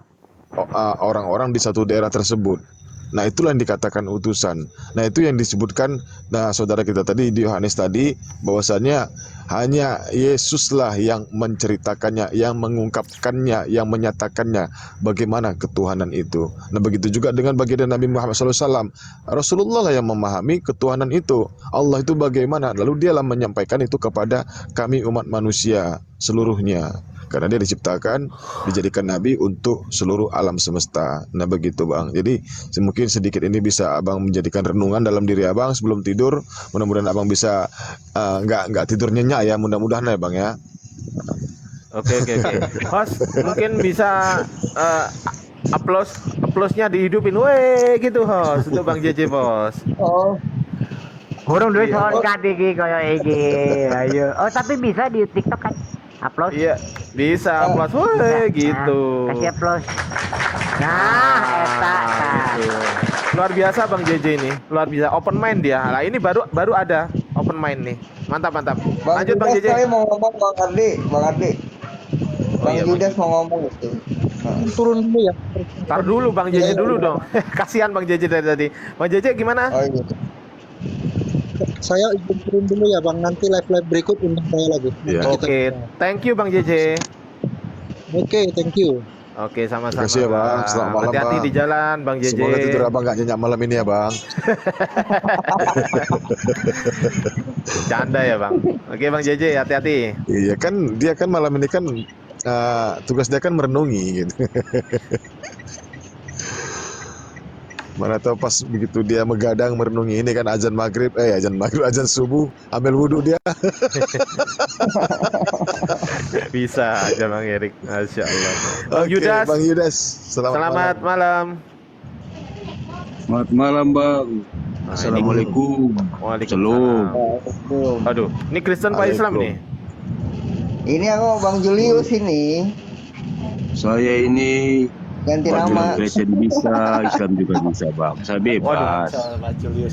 orang-orang di satu daerah tersebut. Nah, itulah yang dikatakan utusan. Nah, itu yang disebutkan saudara kita tadi di Yohanes tadi, bahwasannya hanya Yesuslah yang menceritakannya, yang mengungkapkannya, yang menyatakannya bagaimana ketuhanan itu. Nah, begitu juga dengan baginda Nabi Muhammad SAW. Rasulullah lah yang memahami ketuhanan itu. Allah itu bagaimana, lalu dialah menyampaikan itu kepada kami umat manusia seluruhnya. Karena dia diciptakan, dijadikan nabi untuk seluruh alam semesta. Nah, begitu Bang. Jadi mungkin sedikit ini bisa Abang menjadikan renungan dalam diri Abang sebelum tidur. Mudah-mudahan Abang bisa nggak tidur nyenyak ya, mudah-mudahan ya Bang ya. Oke. Host mungkin bisa applause-nya dihidupin. Weh gitu host untuk Bang JJ Bos. Oh, Kurang duit Iya. soal iki koyo iki. Ayo. Oh, tapi bisa di TikTok kan? Upload. Iya, bisa applause. Weh gitu. Kasih applause. Nah, eta Gitu. Luar biasa Bang JJ ini, luar biasa open mind dia. Lah ini baru ada open mind nih. Mantap. Bang Lanjut Bang Judas JJ. kali mau ngomong Bang Ardi. Bang iya, Judas Bang. mau ngomong itu. Turun dulu ya. Tar dulu Bang JJ dulu dong. Kasihan Bang JJ dari tadi. Bang JJ gimana? Oh iya. Saya izin turun dulu ya Bang, nanti live berikut undang saya lagi. Iya. Nanti kita- Oke, thank you Bang JJ. Oke, thank you. Oke, sama-sama. Terima kasih ya Bang. Selamat malam Hati-hati Bang. di jalan Bang JJ. Semoga tidur Abang nggak nyenyak malam ini ya Bang. Canda ya Bang. Oke Bang JJ, hati-hati. Iya kan, dia kan malam ini kan tugas dia kan merenungi gitu. Mana tahu pas begitu dia megadang merenungi ini kan azan subuh, ambil wudhu dia. Bisa aja Bang Erik. Masya Allah. Bang Oke, Yudas, Bang Yudas, selamat malam. Selamat malam Bang. Assalamualaikum. Waalaikumsalam. Aduh, ini Kristen Pak Islam nih. Ini aku Bang Julius ini. Saya ini Ganti nama. Kristen bisa, Islam juga bisa Bang. Saya bebas.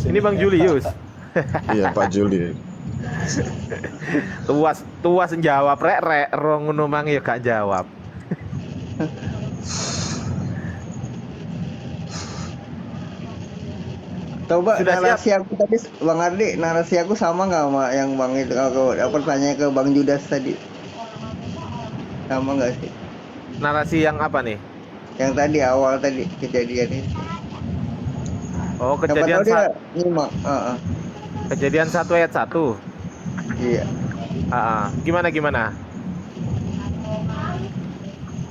Ini Bang Julius. Iya Pak Juli. Tuas jawab rek rong ngono mang ya gak jawab. Coba Sudah narasi aku tadi Bang Ardi, narasi aku sama nggak sama yang Bang itu aku tanya ke Bang Judas tadi? Sama nggak sih? Narasi yang apa nih? Yang tadi awal tadi kejadian itu. Oh, Siapa kejadian tahu dia nyimak. kejadian 1 ayat 1. Iya. Gimana?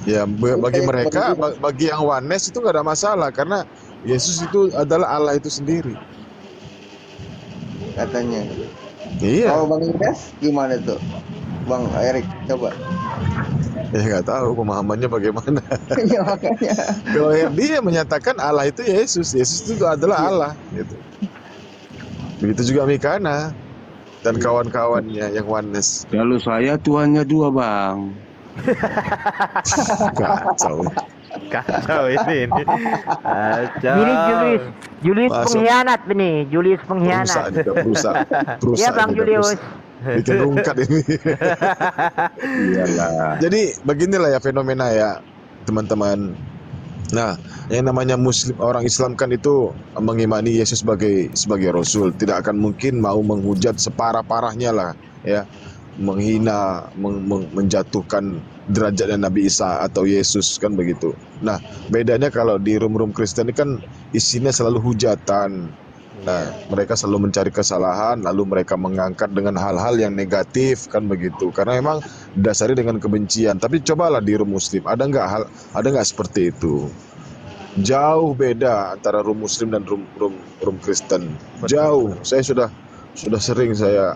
Ya bagi mereka, bagi yang Wanes itu nggak ada masalah karena Yesus itu adalah Allah itu sendiri. Katanya. Iya. Kalau Bang Judas gimana tuh? Bang Erik coba. Ya nggak tahu pemahamannya bagaimana. Ya makanya. Kalau yang dia menyatakan Allah itu Yesus, Yesus itu adalah Allah gitu. Begitu juga Mikana dan kawan-kawannya yang oneness. Kalau saya Tuhannya 2, Bang. Kacau. Kacau ini. Kacau. Ini Julius Masuk. pengkhianat ini, Julius Rusak pengkhianat. juga, rusak. Ya Bang juga, Julius. rusak. Bikin rungkat ini. Iyalah. Jadi beginilah ya fenomena ya teman-teman. Nah, yang namanya Muslim, orang Islam kan itu mengimani Yesus sebagai Rasul, tidak akan mungkin mau menghujat separah-parahnya lah, ya, menghina, menjatuhkan derajatnya Nabi Isa atau Yesus kan begitu. Nah, bedanya kalau di room Kristen ini kan isinya selalu hujatan. Nah, mereka selalu mencari kesalahan, lalu mereka mengangkat dengan hal-hal yang negatif kan begitu. Karena memang dasarnya dengan kebencian. Tapi cobalah di room Muslim, ada nggak seperti itu? Jauh beda antara room Muslim dan room Kristen. Jauh. Saya sudah sering saya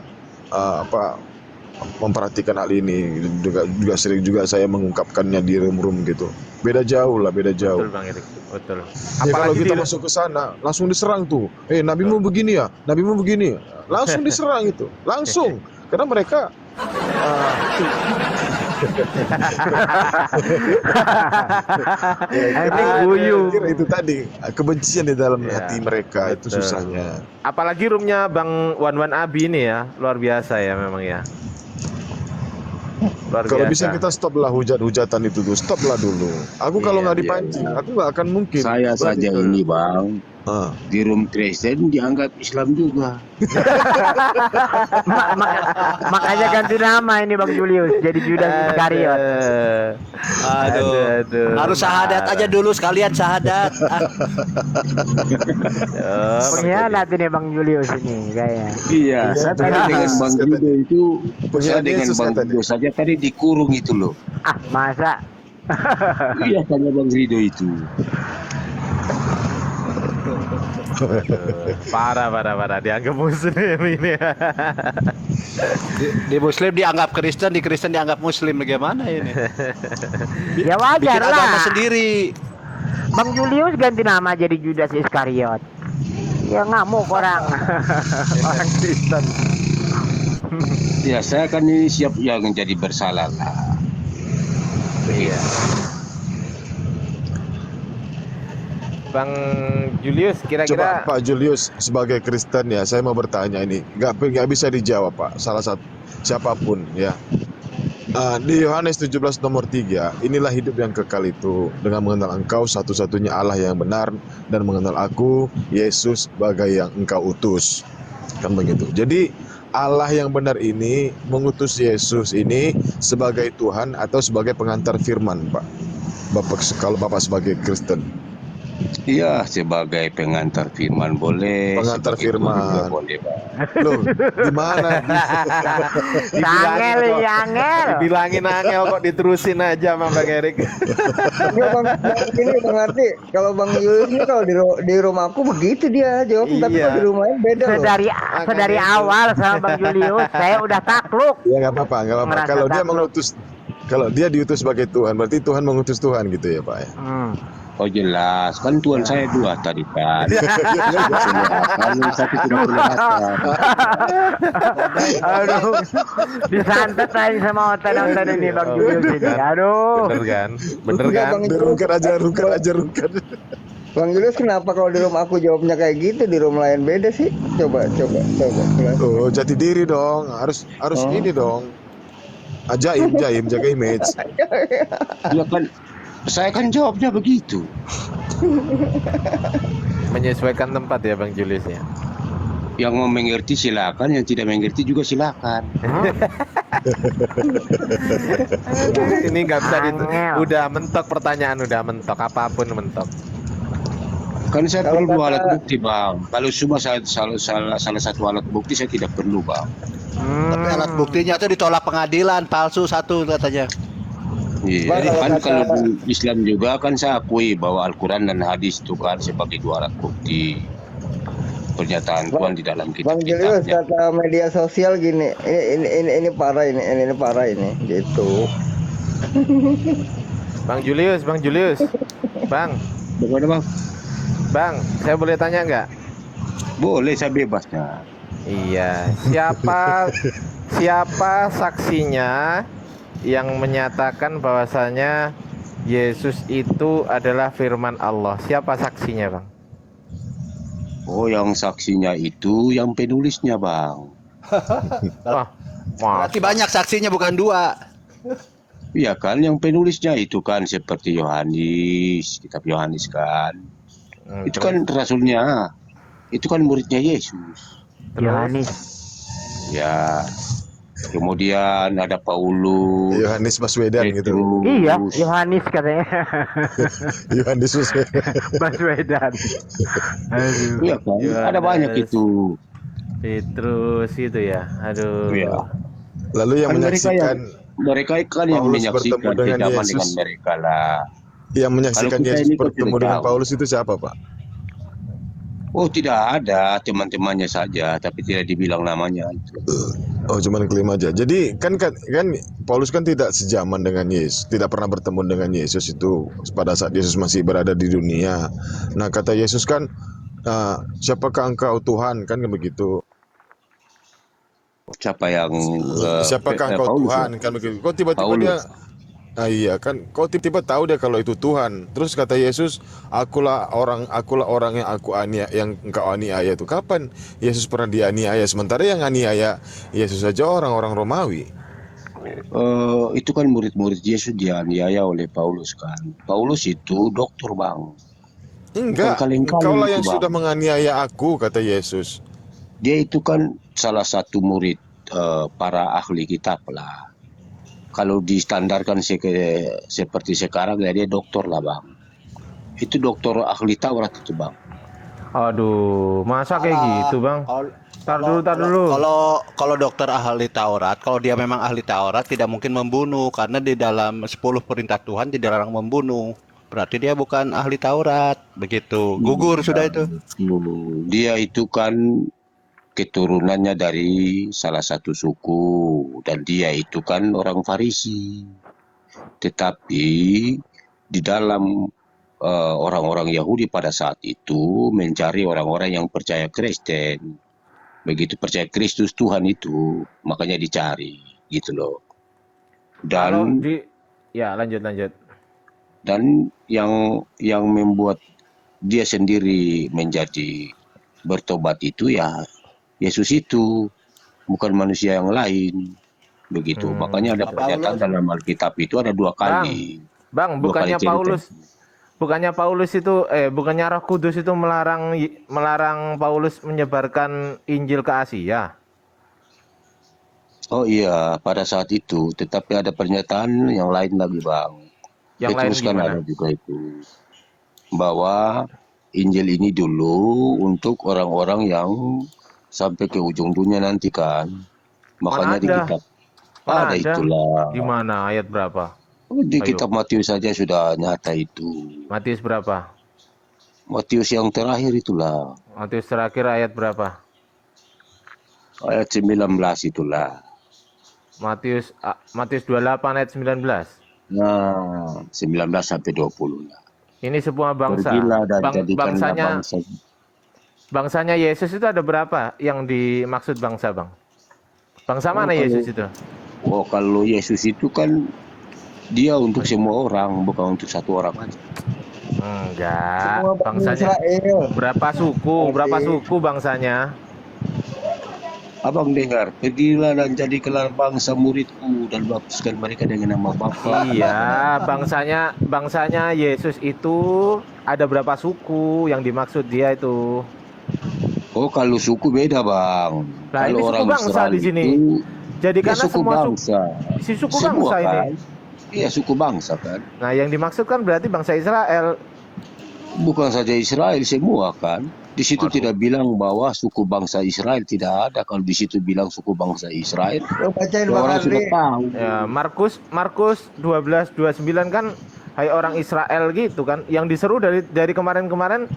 memperhatikan hal ini. Juga sering juga saya mengungkapkannya di room gitu. Beda jauh. Betul Bang Erik, betul. Ya, kalau kita masuk ke sana langsung diserang tuh. Nabimu begini ya, nabimu begini. Langsung diserang itu, langsung. Karena mereka kira itu tadi kebencian di dalam hati mereka itu betul. susahnya. Apalagi roomnya Bang Wan Abi ini ya, luar biasa ya memang ya. Luar Kalau biasa. bisa kita stoplah hujat-hujatan itu tuh, stoplah dulu. Aku kalau nggak dipancing, aku nggak akan mungkin. Saya saja ini, Bang. Di room Kristen dianggap Islam juga. Makanya ganti nama ini Bang Julius jadi Judas Iskariot. Aduh. Harus syahadat aja dulu sekalian syahadat. Pengkhianat ini Bang Julius ini kayak. Iya, saya tadi dengan Bang Judo itu, saya dengan Bang Judo saja tadi dikurung itu loh. Ah, masa? Iya, tanya Bang Rido itu. Parah dianggap Muslim ini. Di Muslim dianggap Kristen, di Kristen dianggap Muslim, bagaimana ini? Ya wajar Bikin lah. agama sendiri. Bang Julius ganti nama jadi Judas Iskariot. Ya ngamuk orang Kristen. Ya, saya kan ini siap yang jadi bersalah lah. Iya. Bang Julius, kira-kira Coba Pak Julius sebagai Kristen ya, saya mau bertanya ini, nggak bisa dijawab Pak, salah satu siapapun ya. Di Yohanes 17 nomor 3, inilah hidup yang kekal itu, dengan mengenal Engkau satu-satunya Allah yang benar, dan mengenal Aku, Yesus, sebagai yang Engkau utus. Kan begitu. Jadi Allah yang benar ini mengutus Yesus ini sebagai Tuhan atau sebagai pengantar firman, Pak. Kalau Bapak sebagai Kristen. Iya, sebagai pengantar firman boleh. Pengantar firman. Boleh, Pak. Loh, gimana? Dibilangin angel kok diterusin aja sama Bang Erik. Ya Bang, ini Bang Arti, kalau Bang Julius ini kalau di rumahku begitu dia jawab, tapi kalau di rumah lain beda loh. Sedari awal sama Bang Julius saya udah takluk. Ya nggak apa-apa. Kalau dia diutus sebagai Tuhan, berarti Tuhan mengutus Tuhan gitu ya Pak ya. Oh jelas, kan Tuhan saya 2 tadi kan. Kalau satu tidak kelihatan. Aduh, disantet lagi sama otak-otak ini Bang Julius ini. Aduh. Bener kan? Rungkat aja. Bang Julius, kenapa kalau di rumah aku jawabnya kayak gitu, di rumah lain beda sih? Coba. Oh, jati diri dong. Harus ini dong. Ajaib, jaga image. Ya kan, saya kan jawabnya begitu. Menyesuaikan tempat ya Bang Julius ya. Yang mau mengerti silakan, yang tidak mengerti juga silakan. Ini nggak bisa udah mentok pertanyaan, udah mentok, apapun mentok. Kan saya perlu 2 alat bukti Bang. Kalau cuma salah satu alat bukti saya tidak perlu Bang. Tapi alat buktinya itu ditolak pengadilan, palsu 1 katanya. Iya, jadi kan kalau di Islam juga kan saya akui bahwa Al-Quran dan hadis itu kan sebagai 2 alat bukti pernyataan Tuhan di dalam kitab. Bang Julius, kata media sosial gini, ini parah ini gitu. Bang Julius, Bang Julius. Bang, Bagaimana bang? Bang, saya boleh tanya nggak? Boleh, saya bebasnya. Iya, siapa saksinya yang menyatakan bahwasanya Yesus itu adalah firman Allah? Siapa saksinya, Bang? Oh, yang saksinya itu yang penulisnya bang. Wah, Berarti banyak saksinya, bukan 2. Iya kan, yang penulisnya itu kan seperti Yohanes, kitab Yohanes kan. Itu kan rasulnya, itu kan muridnya Yesus. Yohanes. Ya, kemudian ada Paulus, Yohanes Baswedan gitu. Petrus. Iya, Yohanes katanya. Yohanes Baswedan. Baswedan. Aduh. Iya kan, ada banyak itu. Petrus itu ya. Aduh. Iya. Lalu yang Kan menyaksikan mereka kan yang Paulus menyaksikan bertemu dengan sejaman Yesus. dengan mereka lah. yang menyaksikan Kalau kita Yesus ini kan bertemu sudah dengan tahu. Paulus itu siapa, Pak? Oh, tidak ada, teman-temannya saja, tapi tidak dibilang namanya itu. Oh, cuman klaim aja. Jadi kan Paulus kan tidak sejaman dengan Yesus, tidak pernah bertemu dengan Yesus itu pada saat Yesus masih berada di dunia. Nah, kata Yesus kan, siapakah engkau Tuhan, kan begitu. Siapa yang Siapakah engkau Paulus, Tuhan, ya? kan begitu. Kok tiba-tiba Paulus. dia iya kan, kok tiba-tiba tahu dia kalau itu Tuhan. Terus kata Yesus, akulah orang yang yang engkau aniaya itu. Kapan Yesus pernah dianiaya? Sementara yang aniaya Yesus saja orang-orang Romawi. Itu kan murid-murid Yesus dianiaya oleh Paulus kan. Paulus itu dokter bang. Enggak, Bukan kaleng-kaleng engkaulah itu, yang Bang. sudah menganiaya aku, kata Yesus. Dia itu kan salah satu murid para ahli kitab lah. Kalau distandarkan seperti sekarang ya dia dokter lah bang. Itu dokter ahli Taurat itu bang. Aduh, masa kayak gitu, Bang? Tar dulu. Kalau dokter ahli Taurat, kalau dia memang ahli Taurat tidak mungkin membunuh karena di dalam 10 perintah Tuhan dilarang membunuh. Berarti dia bukan ahli Taurat, begitu. Gugur sudah itu. Dia itu kan keturunannya dari salah satu suku dan dia itu kan orang Farisi. Tetapi di dalam orang-orang Yahudi pada saat itu mencari orang-orang yang percaya Kristen. Begitu percaya Kristus Tuhan itu, makanya dicari gitu loh. Dan ya lanjut. Dan yang membuat dia sendiri menjadi bertobat itu ya Yesus itu, bukan manusia yang lain. Begitu. Makanya ada pernyataan dalam Alkitab itu ada 2 kali. Bang, Dua kali bukannya Paulus itu bukannya Roh Kudus itu melarang Paulus menyebarkan Injil ke Asia? Oh iya, pada saat itu, tetapi ada pernyataan yang lain lagi, Bang. Yang lain Petrus kan gimana? ada juga itu. Bahwa Injil ini dulu untuk orang-orang yang sampai ke ujung dunia nanti kan. Makanya di kitab ada itulah. Di mana ayat berapa? Di kitab Matius saja sudah nyata itu. Matius berapa? Matius yang terakhir itulah. Matius terakhir ayat berapa? Ayat 19 itulah. Matius 28 ayat 19. Nah, 19 sampai 20 lah. Ini sebuah bangsa. Pergilah dan jadikanlah bangsa. Bangsanya Yesus itu ada berapa yang dimaksud bangsa, Bang? Bangsa mana Yesus itu? Oh, kalau Yesus itu kan dia untuk semua orang, bukan untuk satu orang aja. Enggak, Semua bangsanya Israel. berapa suku bangsanya? Abang dengar, pergilah dan jadikanlah bangsa muridku dan baptiskan mereka dengan nama Bapa. Iya, bangsanya Yesus itu ada berapa suku yang dimaksud dia itu? Oh, kalau suku beda, Bang. Nah, kalau ini suku orang bangsa Israel di sini. itu Jadi ya karena suku semua bangsa. suku Semua bangsa ini. kan? Iya, suku bangsa kan. Nah, yang dimaksud kan berarti bangsa Israel. Bukan saja Israel, semua kan. Di situ tidak bilang bahwa suku bangsa Israel, tidak ada. Kalau di situ bilang suku bangsa Israel, Bacain Bang orang sudah Ardi. tahu. Ya, Markus 12:29 kan, hai orang Israel gitu kan. Yang diseru dari kemarin-kemarin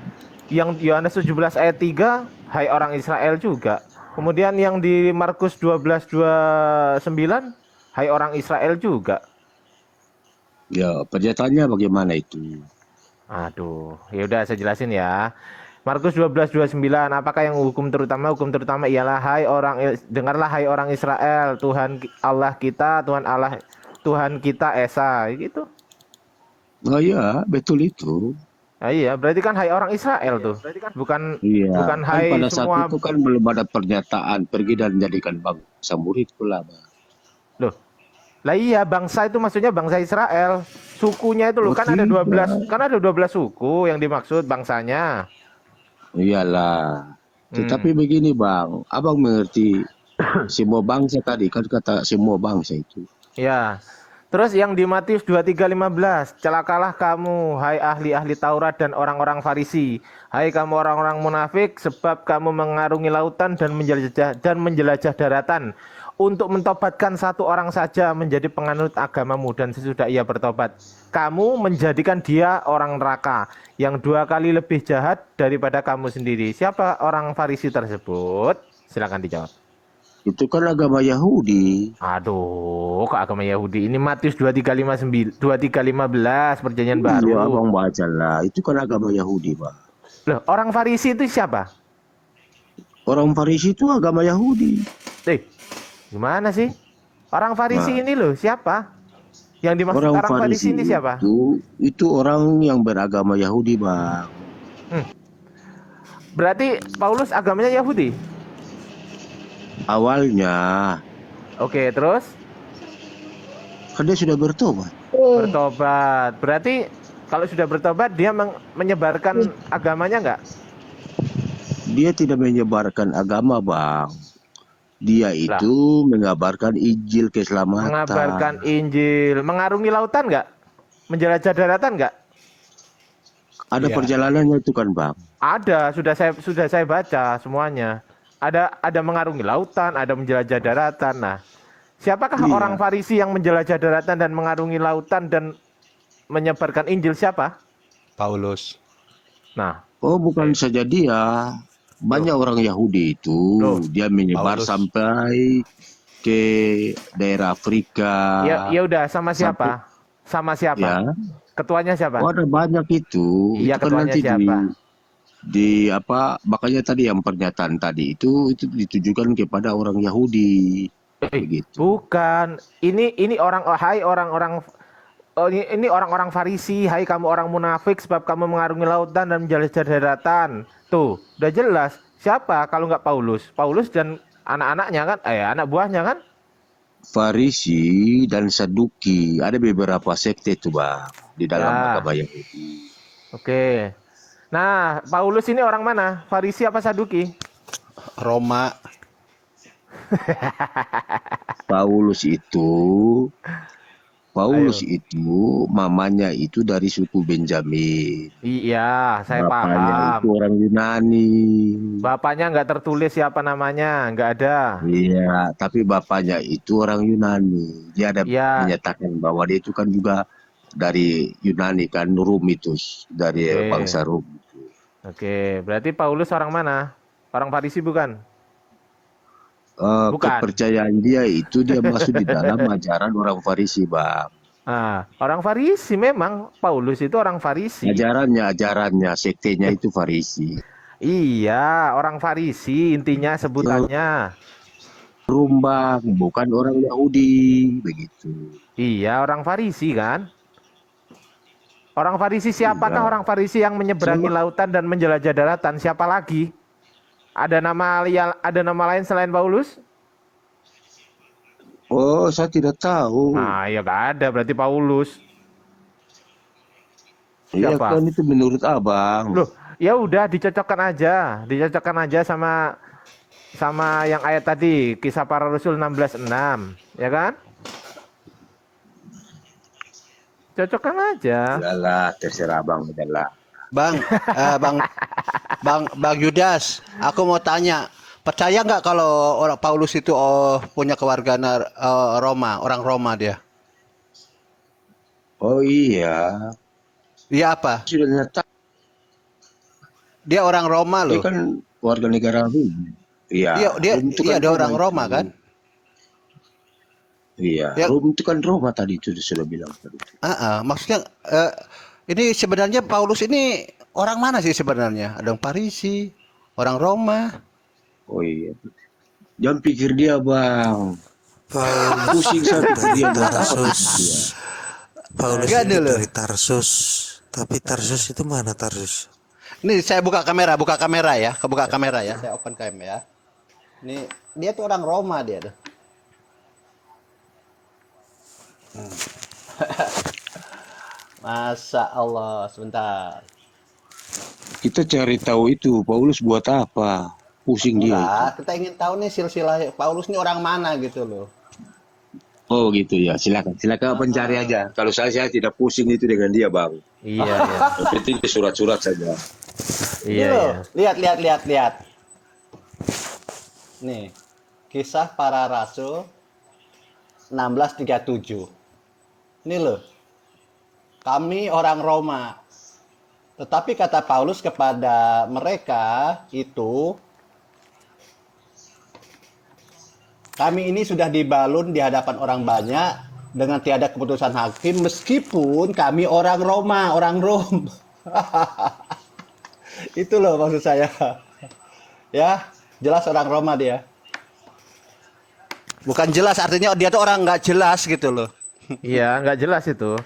yang Yohanes 17 ayat 3, hai orang Israel juga. Kemudian yang di Markus 12:29, hai orang Israel juga. Ya, pernyataannya bagaimana itu? Aduh, ya udah saya jelasin ya. Markus 12:29, apakah yang hukum terutama ialah dengarlah hai orang Israel, Allah kita, Tuhan kita Esa gitu. Oh ya, betul itu. Nah, iya, berarti kan hai orang Israel tuh. Bukan Iya, bukan kan hai pada saat semua. itu kan belum ada pernyataan pergi dan jadikan bangsa murid pula, Bang. Loh. Lah iya, bangsa itu maksudnya bangsa Israel. Sukunya itu loh, Oh kan ada tidak, 12, kan ada 12 suku yang dimaksud bangsanya. iyalah. Tetapi Hmm. begini Bang, Abang mengerti semua bangsa tadi, kan kata semua bangsa itu. Ya. Terus yang di Matius 23:15, celakalah kamu, hai ahli-ahli Taurat dan orang-orang Farisi, hai kamu orang-orang munafik, sebab kamu mengarungi lautan dan menjelajah daratan, untuk mentobatkan satu orang saja menjadi penganut agamamu, dan sesudah ia bertobat, kamu menjadikan dia orang neraka, yang 2 kali lebih jahat daripada kamu sendiri. Siapa orang Farisi tersebut? Silakan dijawab. Itu kan agama Yahudi. Aduh, kok agama Yahudi? Ini Matius 23:15 perjanjian Iya, baru. Abang baca lah. Itu kan agama Yahudi, Bang. Loh, orang Farisi itu siapa? Orang Farisi itu agama Yahudi. Gimana sih? Orang Farisi Nah, ini loh, siapa? Yang dimaksud orang orang Farisi Farisi ini siapa? itu orang yang beragama Yahudi, Bang. Berarti Paulus agamanya Yahudi? Awalnya, Oke, terus? kan dia sudah bertobat. Bertobat. Berarti kalau sudah bertobat, dia menyebarkan agamanya nggak? Dia tidak menyebarkan agama, Bang. Dia Lah, itu mengabarkan Injil mengabarkan keselamatan. Injil. Mengarungi lautan nggak? Menjelajah daratan nggak? Ada Iya. perjalanannya itu kan, Bang. Ada, sudah saya baca semuanya. Ada mengarungi lautan, ada menjelajah daratan. Nah, siapakah orang Iya. Farisi yang menjelajah daratan dan mengarungi lautan dan menyebarkan Injil, siapa? Paulus. Nah, Oh, bukan saja dia. Banyak loh, orang Yahudi itu, loh. dia menyebar Paulus. sampai ke daerah Afrika, Ya udah, sama sampai siapa? Sama siapa? ya. Ketuanya Oh, siapa? ada banyak itu. Iya, Itu kan ketuanya nanti siapa? di apa makanya tadi yang pernyataan tadi itu ditujukan kepada orang Yahudi begitu. Bukan. Ini orang-orang ini orang-orang Farisi, hai kamu orang munafik, sebab kamu mengarungi lautan dan menjelajah daratan. Tuh, udah jelas. Siapa kalau nggak Paulus? Paulus dan anak-anaknya kan, anak buahnya kan? Farisi dan Saduki, ada beberapa sekte itu Bang di dalam Ya, agama Yahudi. oke. Nah, Paulus ini orang mana? Farisi apa Saduki? Roma. Paulus itu Ayo. mamanya itu dari suku Benjamin. Iya, saya Bapaknya itu paham. orang Yunani. Bapaknya nggak tertulis siapa namanya, nggak ada. Iya, tapi bapaknya itu orang Yunani. Dia ada Iya, menyatakan bahwa dia itu kan juga dari Yunani kan, Rum itu, dari oke. bangsa Rum. Oke, berarti Paulus orang mana? Orang Farisi bukan? Bukan. Kepercayaan dia itu dia masuk di dalam ajaran orang Farisi, Bang. Ah, orang Farisi memang. Paulus itu orang Farisi. Ajarannya, sektenya itu Farisi. Iya, orang Farisi intinya sebutannya. Rum, Bang, bukan orang Yahudi, begitu. Iya, orang Farisi kan? Orang Farisi siapakah Iya. orang Farisi yang menyeberangi Sama. lautan dan menjelajah daratan? Siapa lagi? Ada nama lain selain Paulus? Oh, saya tidak tahu. Nah, ya nggak ada, berarti Paulus. Iya Siapa? kan itu menurut Abang. Loh, ya udah dicocokkan aja sama yang ayat tadi, Kisah Para Rasul 16:6, ya kan? Cocokkan aja. Iyalah, terserah Abang adalah. Bang, Bang Yudas, aku mau tanya, percaya nggak kalau orang Paulus itu punya kewarganegaraan Roma, orang Roma dia? Oh iya, Dia apa? sudah nyata. Dia orang Roma Dia loh. kan warga negara Rum. Iya, Dia Rum itu kan dia orang itu. Roma kan? Iya, Ya, Rom itu kan Roma tadi itu sudah bilang tadi. maksudnya ini sebenarnya Paulus ini orang mana sih sebenarnya? Ada orang Parisi, orang Roma. Oh iya. Jangan pikir dia bang. Paulus Pusing saya pikir dari dia bang. Tarsus. Paulus Gak itu dulu. dari Tarsus. Tapi Tarsus itu mana Tarsus? Ini saya buka kamera ya, kebuka kamera ya, saya open cam ya. Ini dia tuh orang Roma dia tuh. Masa Allah, sebentar. Kita cari tahu itu Paulus buat apa? Pusing dia itu. Enggak, kita ingin tahu nih silsilah Paulus ini orang mana gitu loh. Oh gitu ya, silakan pencari aja. Kalau saya tidak pusing itu dengan dia bang. Iya, iya. Yang penting di surat-surat saja. Ini Iya, loh, iya. lihat. Nih, Kisah Para Rasul 16:37. Ini loh. Kami orang Roma. Tetapi kata Paulus kepada mereka itu, kami ini sudah dibalun di hadapan orang banyak dengan tiada keputusan hakim meskipun kami orang Roma, orang Rom. Itu loh maksud saya. Ya, jelas orang Roma dia. Bukan jelas artinya dia tuh orang nggak jelas gitu loh. Iya, nggak jelas itu.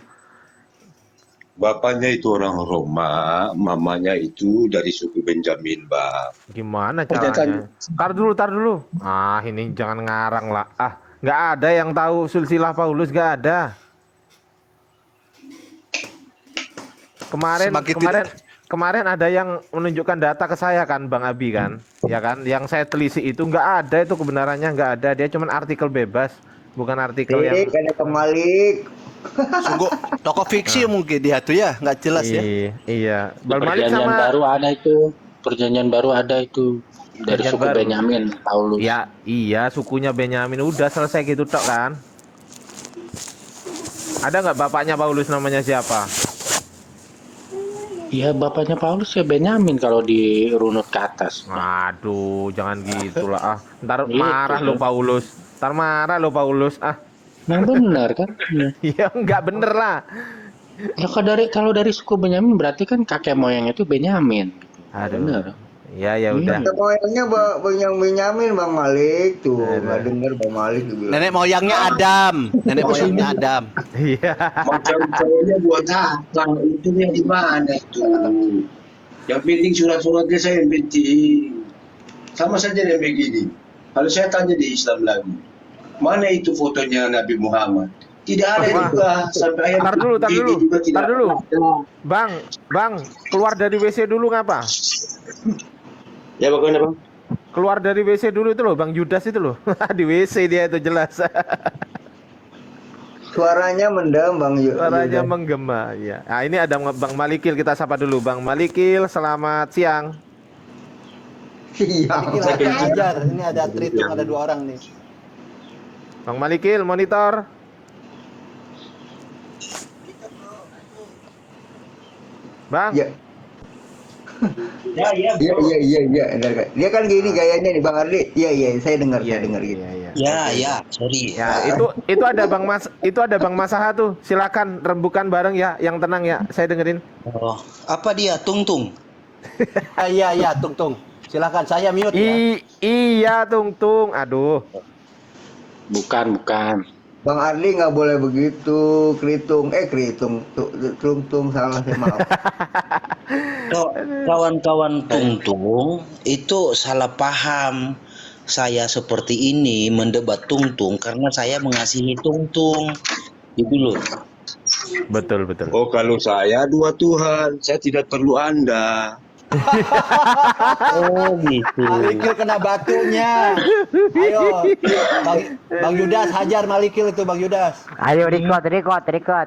Bapaknya itu orang Roma, mamanya itu dari suku Benjamin bang. Gimana Pernyataan- caranya? Tar dulu. Ah, ini jangan ngarang lah. Ah, nggak ada yang tahu silsilah Paulus, nggak ada. Kemarin ada yang menunjukkan data ke saya kan, Bang Abi kan, ya kan? Yang saya telisik itu nggak ada itu kebenarannya nggak ada. Dia cuma artikel bebas, bukan artikel yang. Ada kemalik. Sungguh tokoh fiksi mungkin dia tuh ya, nggak jelas ya. Iya. Di Bang Malik perjanjian sama. baru ada itu. Perjanjian baru ada itu. Dari Perjanjian suku baru. Benyamin, Paulus. Ya, iya sukunya Benyamin udah selesai gitu tok kan. Ada nggak bapaknya Paulus namanya siapa? Iya, bapaknya Paulus ya Benyamin kalau dirunut ke atas. Aduh, jangan gitulah ah. Ntar Gitu, marah lo kan. Paulus. Ntar marah lo Paulus ah. Nah benar kan? Ya nggak bener lah. Ya kalau dari suku Benyamin berarti kan kakek moyangnya itu Benyamin. Aduh. Benar. Ya ya udah. Nenek moyangnya Bang Benyamin, Bang Malik tuh. Nggak denger Bang Malik bilang. Nenek moyangnya Adam. Nenek moyangnya Adam. Iya. Macam-macamnya buat apa? Itu yang di mana itu? Yang penting surat-suratnya saya yang penting. Sama saja dengan begini. Kalau saya tanya di Islam lagi, mana itu fotonya Nabi Muhammad? Tidak ada Wah. juga sampai ayat Tar dulu. begini juga tidak Tar dulu. ada. Bang, keluar dari WC dulu ngapa? Ya bagaimana bang? Keluar dari WC dulu itu loh, Bang Judas itu loh. Di WC dia itu jelas. Suaranya mendam Bang Suaranya Yuda. menggema, ya. Nah, ini ada Bang Malikil, kita sapa dulu. Bang Malikil, selamat siang. Iya. Ini lagi ajar. Ini ada tritung, ada 2 orang nih. Bang Malikil, monitor. Bang, Iya. Iya. Dia kan gini gayanya nih Bang Ardi. Iya, saya dengar gitu. iya. Sorry. Ya, itu ada Bang Masaha tuh. Silakan rembukan bareng ya, yang tenang ya. Saya dengerin. Oh, apa dia? Tung. Iya, tung. Silakan saya mute ya. Iya, Tung. Aduh. Bukan. Bang Ardi nggak boleh begitu, kritung, tung, salah saya maaf. Kawan-kawan Tung itu salah paham. Saya seperti ini mendebat Tung karena saya mengasihi Tung. Itu loh. Betul. Oh kalau saya 2 Tuhan, saya tidak perlu Anda. Oh gitu. Malikil kena batunya. Ayo, Bang Yudas hajar Malikil itu Bang Yudas. Ayo record.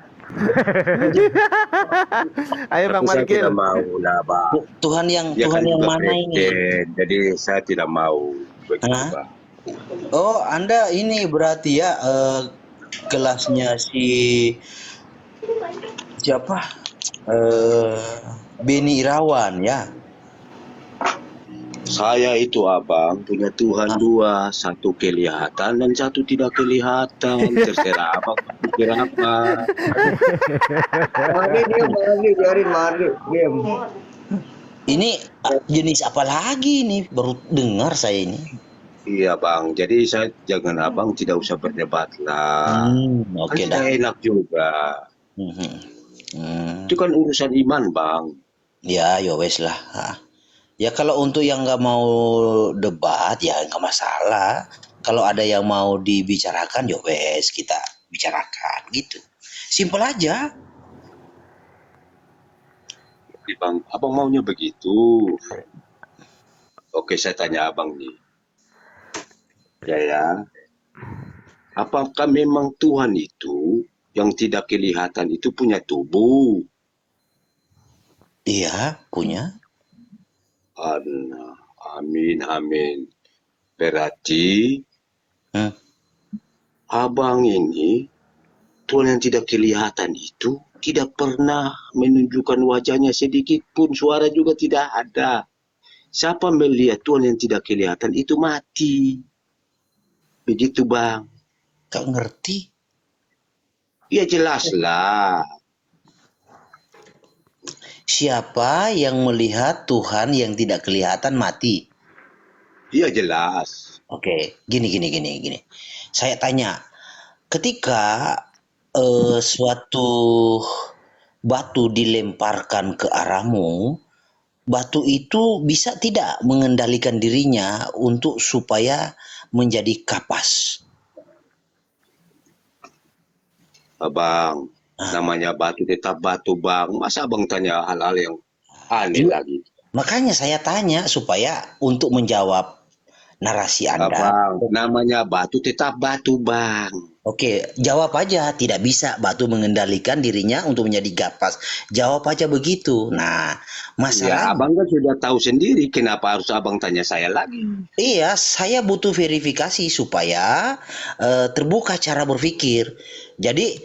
Ayo Bang Saya Malikil. tidak mau lah bang. Tuhan yang juga mana ini? presiden, jadi saya tidak mau begitu Hah? bang. Oh, Anda ini berarti ya kelasnya siapa? Beni Irawan ya. Saya itu abang punya Tuhan dua, satu kelihatan dan satu tidak kelihatan. Terserah abang berpikir apa. Mandi dia mandi, biarin mandi, diam. Ini jenis apa lagi nih? Baru dengar saya ini. Iya bang, jadi saya jangan abang tidak usah berdebat lah. Oke Kan dah. saya enak juga. Itu kan urusan iman bang. Ya, ya wes lah. Ya kalau untuk yang nggak mau debat ya nggak masalah. Kalau ada yang mau dibicarakan ya wes kita bicarakan gitu. Simpel aja. Bang, abang maunya begitu. Oke, saya tanya abang nih. Ya. Apakah memang Tuhan itu yang tidak kelihatan itu punya tubuh? Iya, punya. Amin, amin. Berarti abang ini Tuhan yang tidak kelihatan itu tidak pernah menunjukkan wajahnya sedikit pun, suara juga tidak ada. Siapa melihat Tuhan yang tidak kelihatan itu mati. Begitu bang. Gak ngerti. Ya jelaslah. Siapa yang melihat Tuhan yang tidak kelihatan mati? Iya jelas. Oke, gini. Saya tanya, ketika suatu batu dilemparkan ke arahmu, batu itu bisa tidak mengendalikan dirinya untuk supaya menjadi kapas? Abang, namanya batu tetap batu bang. Masa abang tanya hal-hal yang aneh lagi? Makanya saya tanya supaya untuk menjawab narasi Anda. Abang, namanya batu tetap batu bang. Oke, jawab aja. Tidak bisa batu mengendalikan dirinya untuk menjadi kapas. Jawab aja begitu. Nah, masalahnya. Ya, abang kan sudah tahu sendiri. Kenapa harus abang tanya saya lagi? Iya, saya butuh verifikasi supaya terbuka cara berpikir. Jadi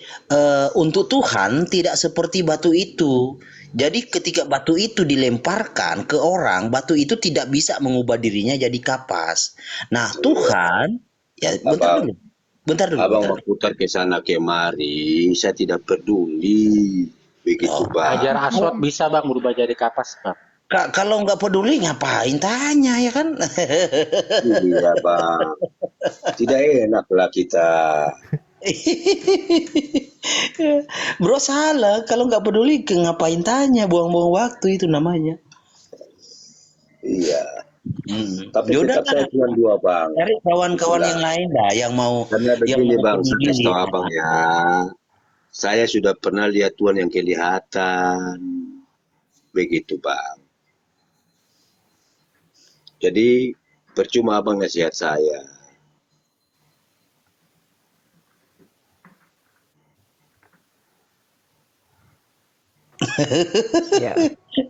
untuk Tuhan tidak seperti batu itu. Jadi ketika batu itu dilemparkan ke orang, batu itu tidak bisa mengubah dirinya jadi kapas. Nah, Tuhan, ya bentar dulu. Abang mau putar ke sana kemari, saya tidak peduli. Begitu bang. Hajar Aswad bisa bang berubah jadi kapas bang. Kalau nggak peduli ngapain tanya ya kan? Iya bang. Tidak enak lah kita. Bro salah, kalau nggak peduli ngapain tanya, buang-buang waktu itu namanya. Iya. Tapi tetap saya cuma dua bang. Cari kawan-kawan yang lain dah yang mau. Karena begini yang bang, saya peduli. kasih tahu abang ya. Saya sudah pernah lihat Tuhan yang kelihatan. Begitu bang. Jadi percuma abang nasihat saya.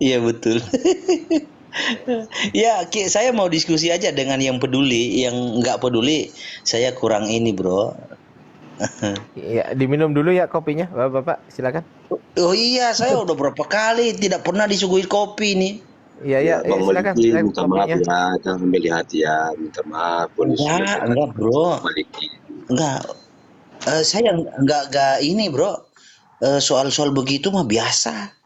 Iya betul. Ya, saya mau diskusi aja dengan yang peduli, yang nggak peduli, saya kurang ini, bro. Ya, diminum dulu ya kopinya, Bapak, silakan. Oh iya, saya udah berapa kali tidak pernah disuguhi kopi nih. Iya, Bang silakan. Maliki, minta maaf ya, jangan ambil hati ya, minta maaf. Enggak, bro. Enggak. Saya enggak ini, bro. Soal-soal begitu mah biasa.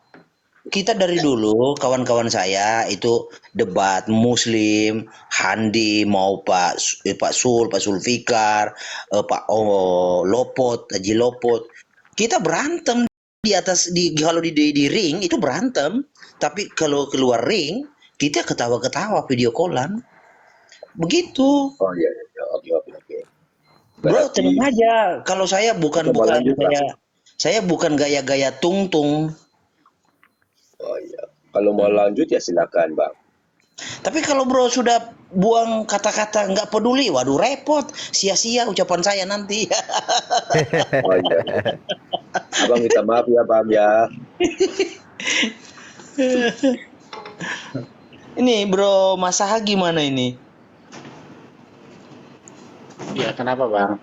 Kita dari dulu kawan-kawan saya itu debat Muslim, Handi mau Pak Sulfikar, Pak Lopot, Haji Lopot. Kita berantem di atas kalau di ring itu berantem, tapi kalau keluar ring kita ketawa-ketawa video callan. Begitu. Oh iya, oke. Bro, tenang aja. Kalau saya bukan saya bukan gaya-gaya tungtung. Oh iya. Kalau mau lanjut ya silakan, Bang. Tapi kalau bro sudah buang kata-kata nggak peduli, waduh repot, sia-sia ucapan saya nanti. Oh iya. Abang minta maaf ya, Bang ya. Ini bro Masaha gimana ini? Ya kenapa bang?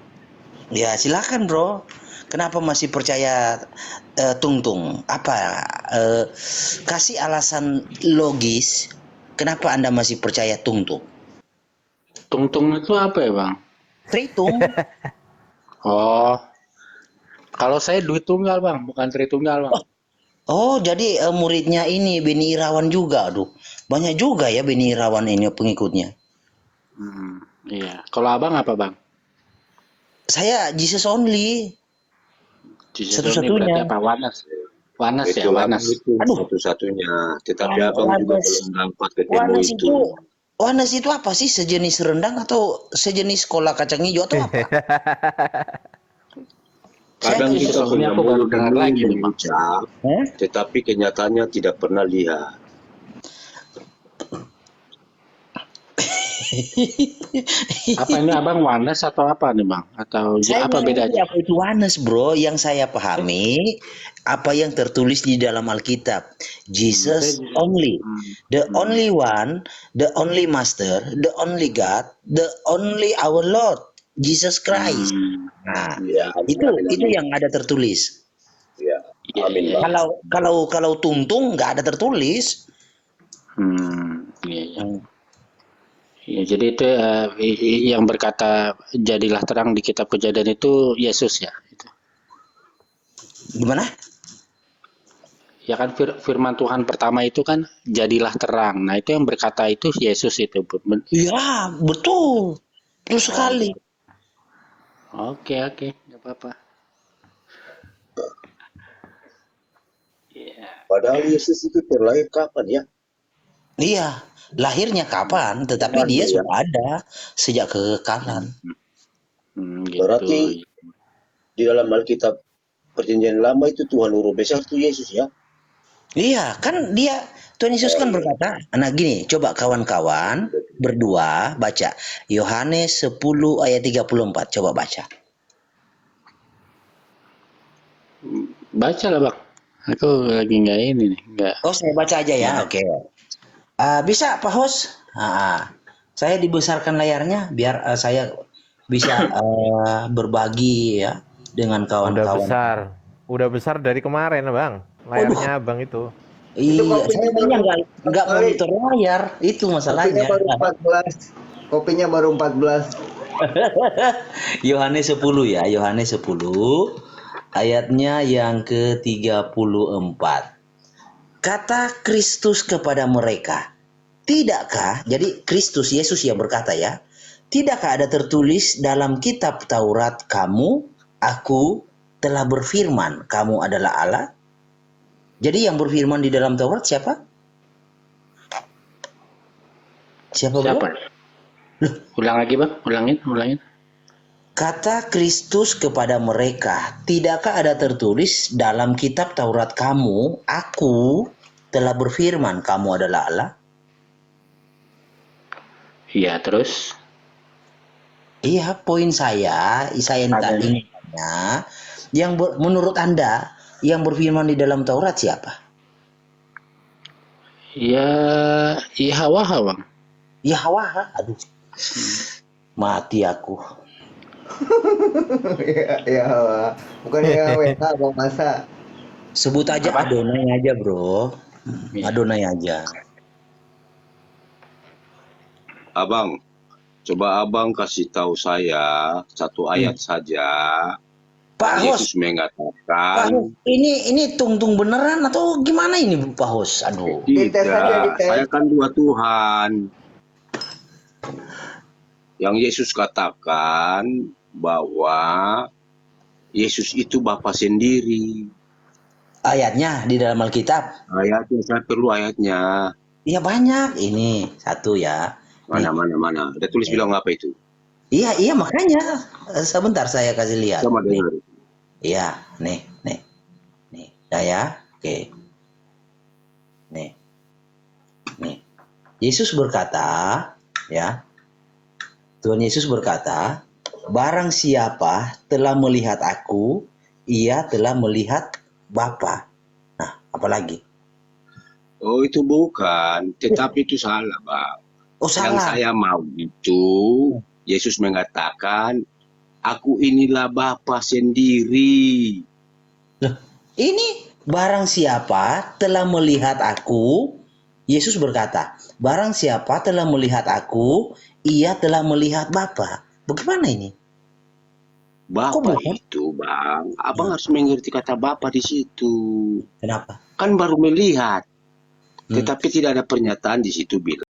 Ya silakan bro. Kenapa masih percaya tungtung? Apa? Kasih alasan logis Kenapa Anda masih percaya tungtung? Tungtung itu apa ya bang? Tritung. Oh, kalau saya duit tunggal bang, bukan tritunggal bang. Oh, jadi muridnya ini Beni Irawan juga. Aduh, banyak juga ya Beni Irawan ini pengikutnya. Iya. Kalau abang apa bang? Saya Jesus only. Jesus only berarti apa? Wanas. Wanas ya, Itulah Wanas. itu satu-satunya. Tetapi abang juga Wanas. belum dapat ketemu Wanas itu. Wanas itu apa sih? Sejenis rendang atau sejenis kola kacang hijau atau apa? Kadang Saya kita Ini punya aku baru mulut dengar lagi nih bang. berucap, tetapi kenyataannya tidak pernah lihat. Apa ini abang Wanas atau apa nih bang? Atau Saya apa nggak ngerti bedanya? apa itu Wanes, bro. Yang saya pahami apa yang tertulis di dalam Alkitab. Jesus only, the only one, the only master, the only God, the only our Lord, Jesus Christ. Nah, itu yang ada tertulis. Ya, amin bang. Kalau tungtung nggak ada tertulis. Iya. Ya, jadi itu yang berkata jadilah terang di kitab Kejadian itu Yesus ya. Itu. Gimana? Ya kan firman Tuhan pertama itu kan jadilah terang. Nah itu yang berkata itu Yesus itu. Iya betul, betul sekali. Oke, nggak apa-apa. Padahal Yesus itu terlahir kapan ya? Iya, lahirnya kapan? Tetapi dia sudah ada sejak kekekalan. Berarti di dalam Alkitab Perjanjian Lama itu Tuhan huruf besar itu Yesus ya? Iya, kan Tuhan Yesus kan berkata, nah gini, coba kawan-kawan berdua baca Yohanes 10 ayat 34, coba baca. Baca lah bang. Aku lagi nggak ini nih, nggak. Oh saya baca aja ya, oke. Bisa Pak Hos? Saya dibesarkan layarnya biar saya bisa berbagi ya dengan kawan-kawan. Udah besar dari kemarin bang, layarnya abang itu. Iya, saya nggak monitor layar, itu masalahnya. Kopinya baru 14. Yohanes 10 ya, Yohanes 10 ayatnya yang ke-34. Kata Kristus kepada mereka, tidakkah, jadi Kristus Yesus yang berkata ya, tidakkah ada tertulis dalam kitab Taurat aku telah berfirman, kamu adalah Allah? Jadi yang berfirman di dalam Taurat siapa? Siapa? Ulang lagi bang, ulangin. Kata Kristus kepada mereka, tidakkah ada tertulis dalam kitab Taurat aku telah berfirman, kamu adalah Allah? Iya, terus? Iya, poin saya tadi yang menurut Anda yang berfirman di dalam Taurat siapa? Ya, Yahweh bang. Yahweh, aduh, mati aku. Ya, bukan Yahweh, Bang masa. Sebut aja Adonai aja, bro. Adonai aja. Abang, coba abang kasih tahu saya satu ayat saja. Pak Yesus Hos, mengatakan. ini tungtung beneran atau gimana ini Pak Hos? Aduh. Tidak, saya kan dua Tuhan. Yang Yesus katakan bahwa Yesus itu Bapa sendiri. Ayatnya di dalam Alkitab. Ayatnya, saya perlu ayatnya. Iya banyak, ini satu ya. Mana. Ada tulis bilang apa itu? Iya makanya. Sebentar saya kasih lihat. Sama dengar. Iya, nih. Ya, oke. Nih. Yesus berkata, ya. Tuhan Yesus berkata, barang siapa telah melihat aku, ia telah melihat Bapa. Nah, apalagi? Oh, itu bukan. Tetapi itu salah, Bang. Oh, salah. Yang saya mau itu, Yesus mengatakan, aku inilah Bapa sendiri. Loh, ini barang siapa telah melihat aku, Yesus berkata, barang siapa telah melihat aku, ia telah melihat Bapa. Bagaimana ini? Kok Bapa bukan? itu, Bang. Abang harus mengerti kata Bapa di situ. Kenapa? Kan baru melihat. Tetapi tidak ada pernyataan di situ bilang